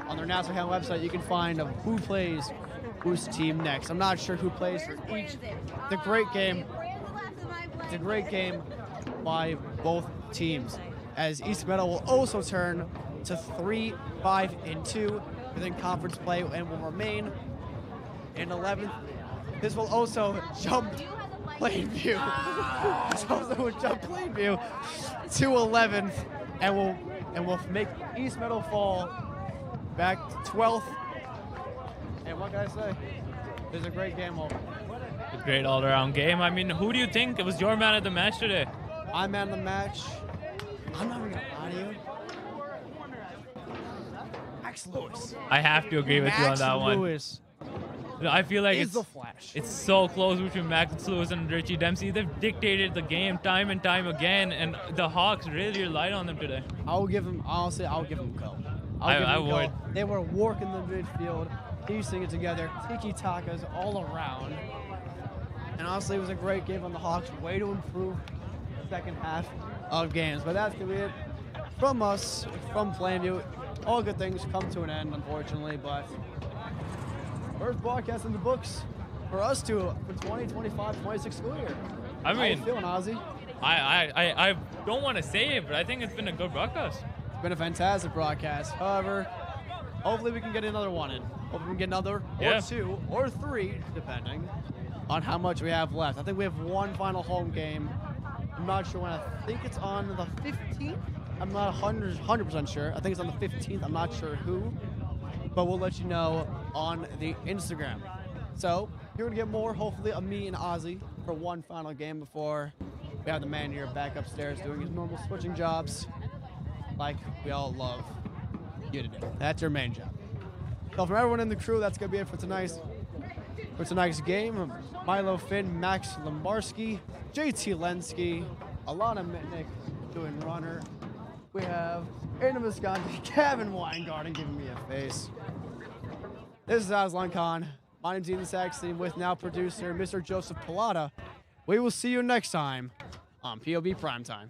On their Nassau County website, you can find who plays whose team next. I'm not sure who plays for each. It's a great game. It's a great game by both teams, as East Meadow will also turn to 3, 5, and 2 within conference play and will remain in 11th. This will also jump Plainview. This also will jump Plainview to 11th, and will make East Meadow fall back to 12th. And what can I say? It was a great game over. A great all-around game. I mean, who do you think was your man of the match today? My man of the match. I'm not even gonna lie to you. Max Lewis. I have to agree with you on that one. Lewis. I feel like Is the Flash. it's so close between Max Lewis and Richie Dempsey. They've dictated the game time and time again, and the Hawks really relied on them today. I'll give him go. I would. They were working the midfield, piecing it together, tiki-takas all around. And honestly, it was a great game on the Hawks. Way to improve the second half of games. But that's going to be it from us, from Plainview. All good things come to an end, unfortunately, but first broadcast in the books for us two for 2025-26 school year. I mean, how you feeling, Ozzy? I don't want to say it, but I think it's been a good broadcast. It's been a fantastic broadcast. However, hopefully we can get another one in. Hopefully we can get another or two or three, depending on how much we have left. I think we have one final home game. I'm not sure when. I think it's on the 15th. I'm not 100% sure. I think it's on the 15th. I'm not sure who, but we'll let you know on the Instagram. So you're gonna get more, hopefully, of me and Ozzy for one final game before we have the man here back upstairs doing his normal switching jobs, like we all love you to do. That's your main job. So from everyone in the crew, that's gonna be it for tonight's game. Milo Finn, Max Lombarski, JT Lenski, Alana Mitnick doing runner. We have Aiden Visconti, Kevin Weingarten giving me a face. This is Aslan Khan. My name's Ethan Saxton with now producer Mr. Joseph Pilata. We will see you next time on POB Primetime.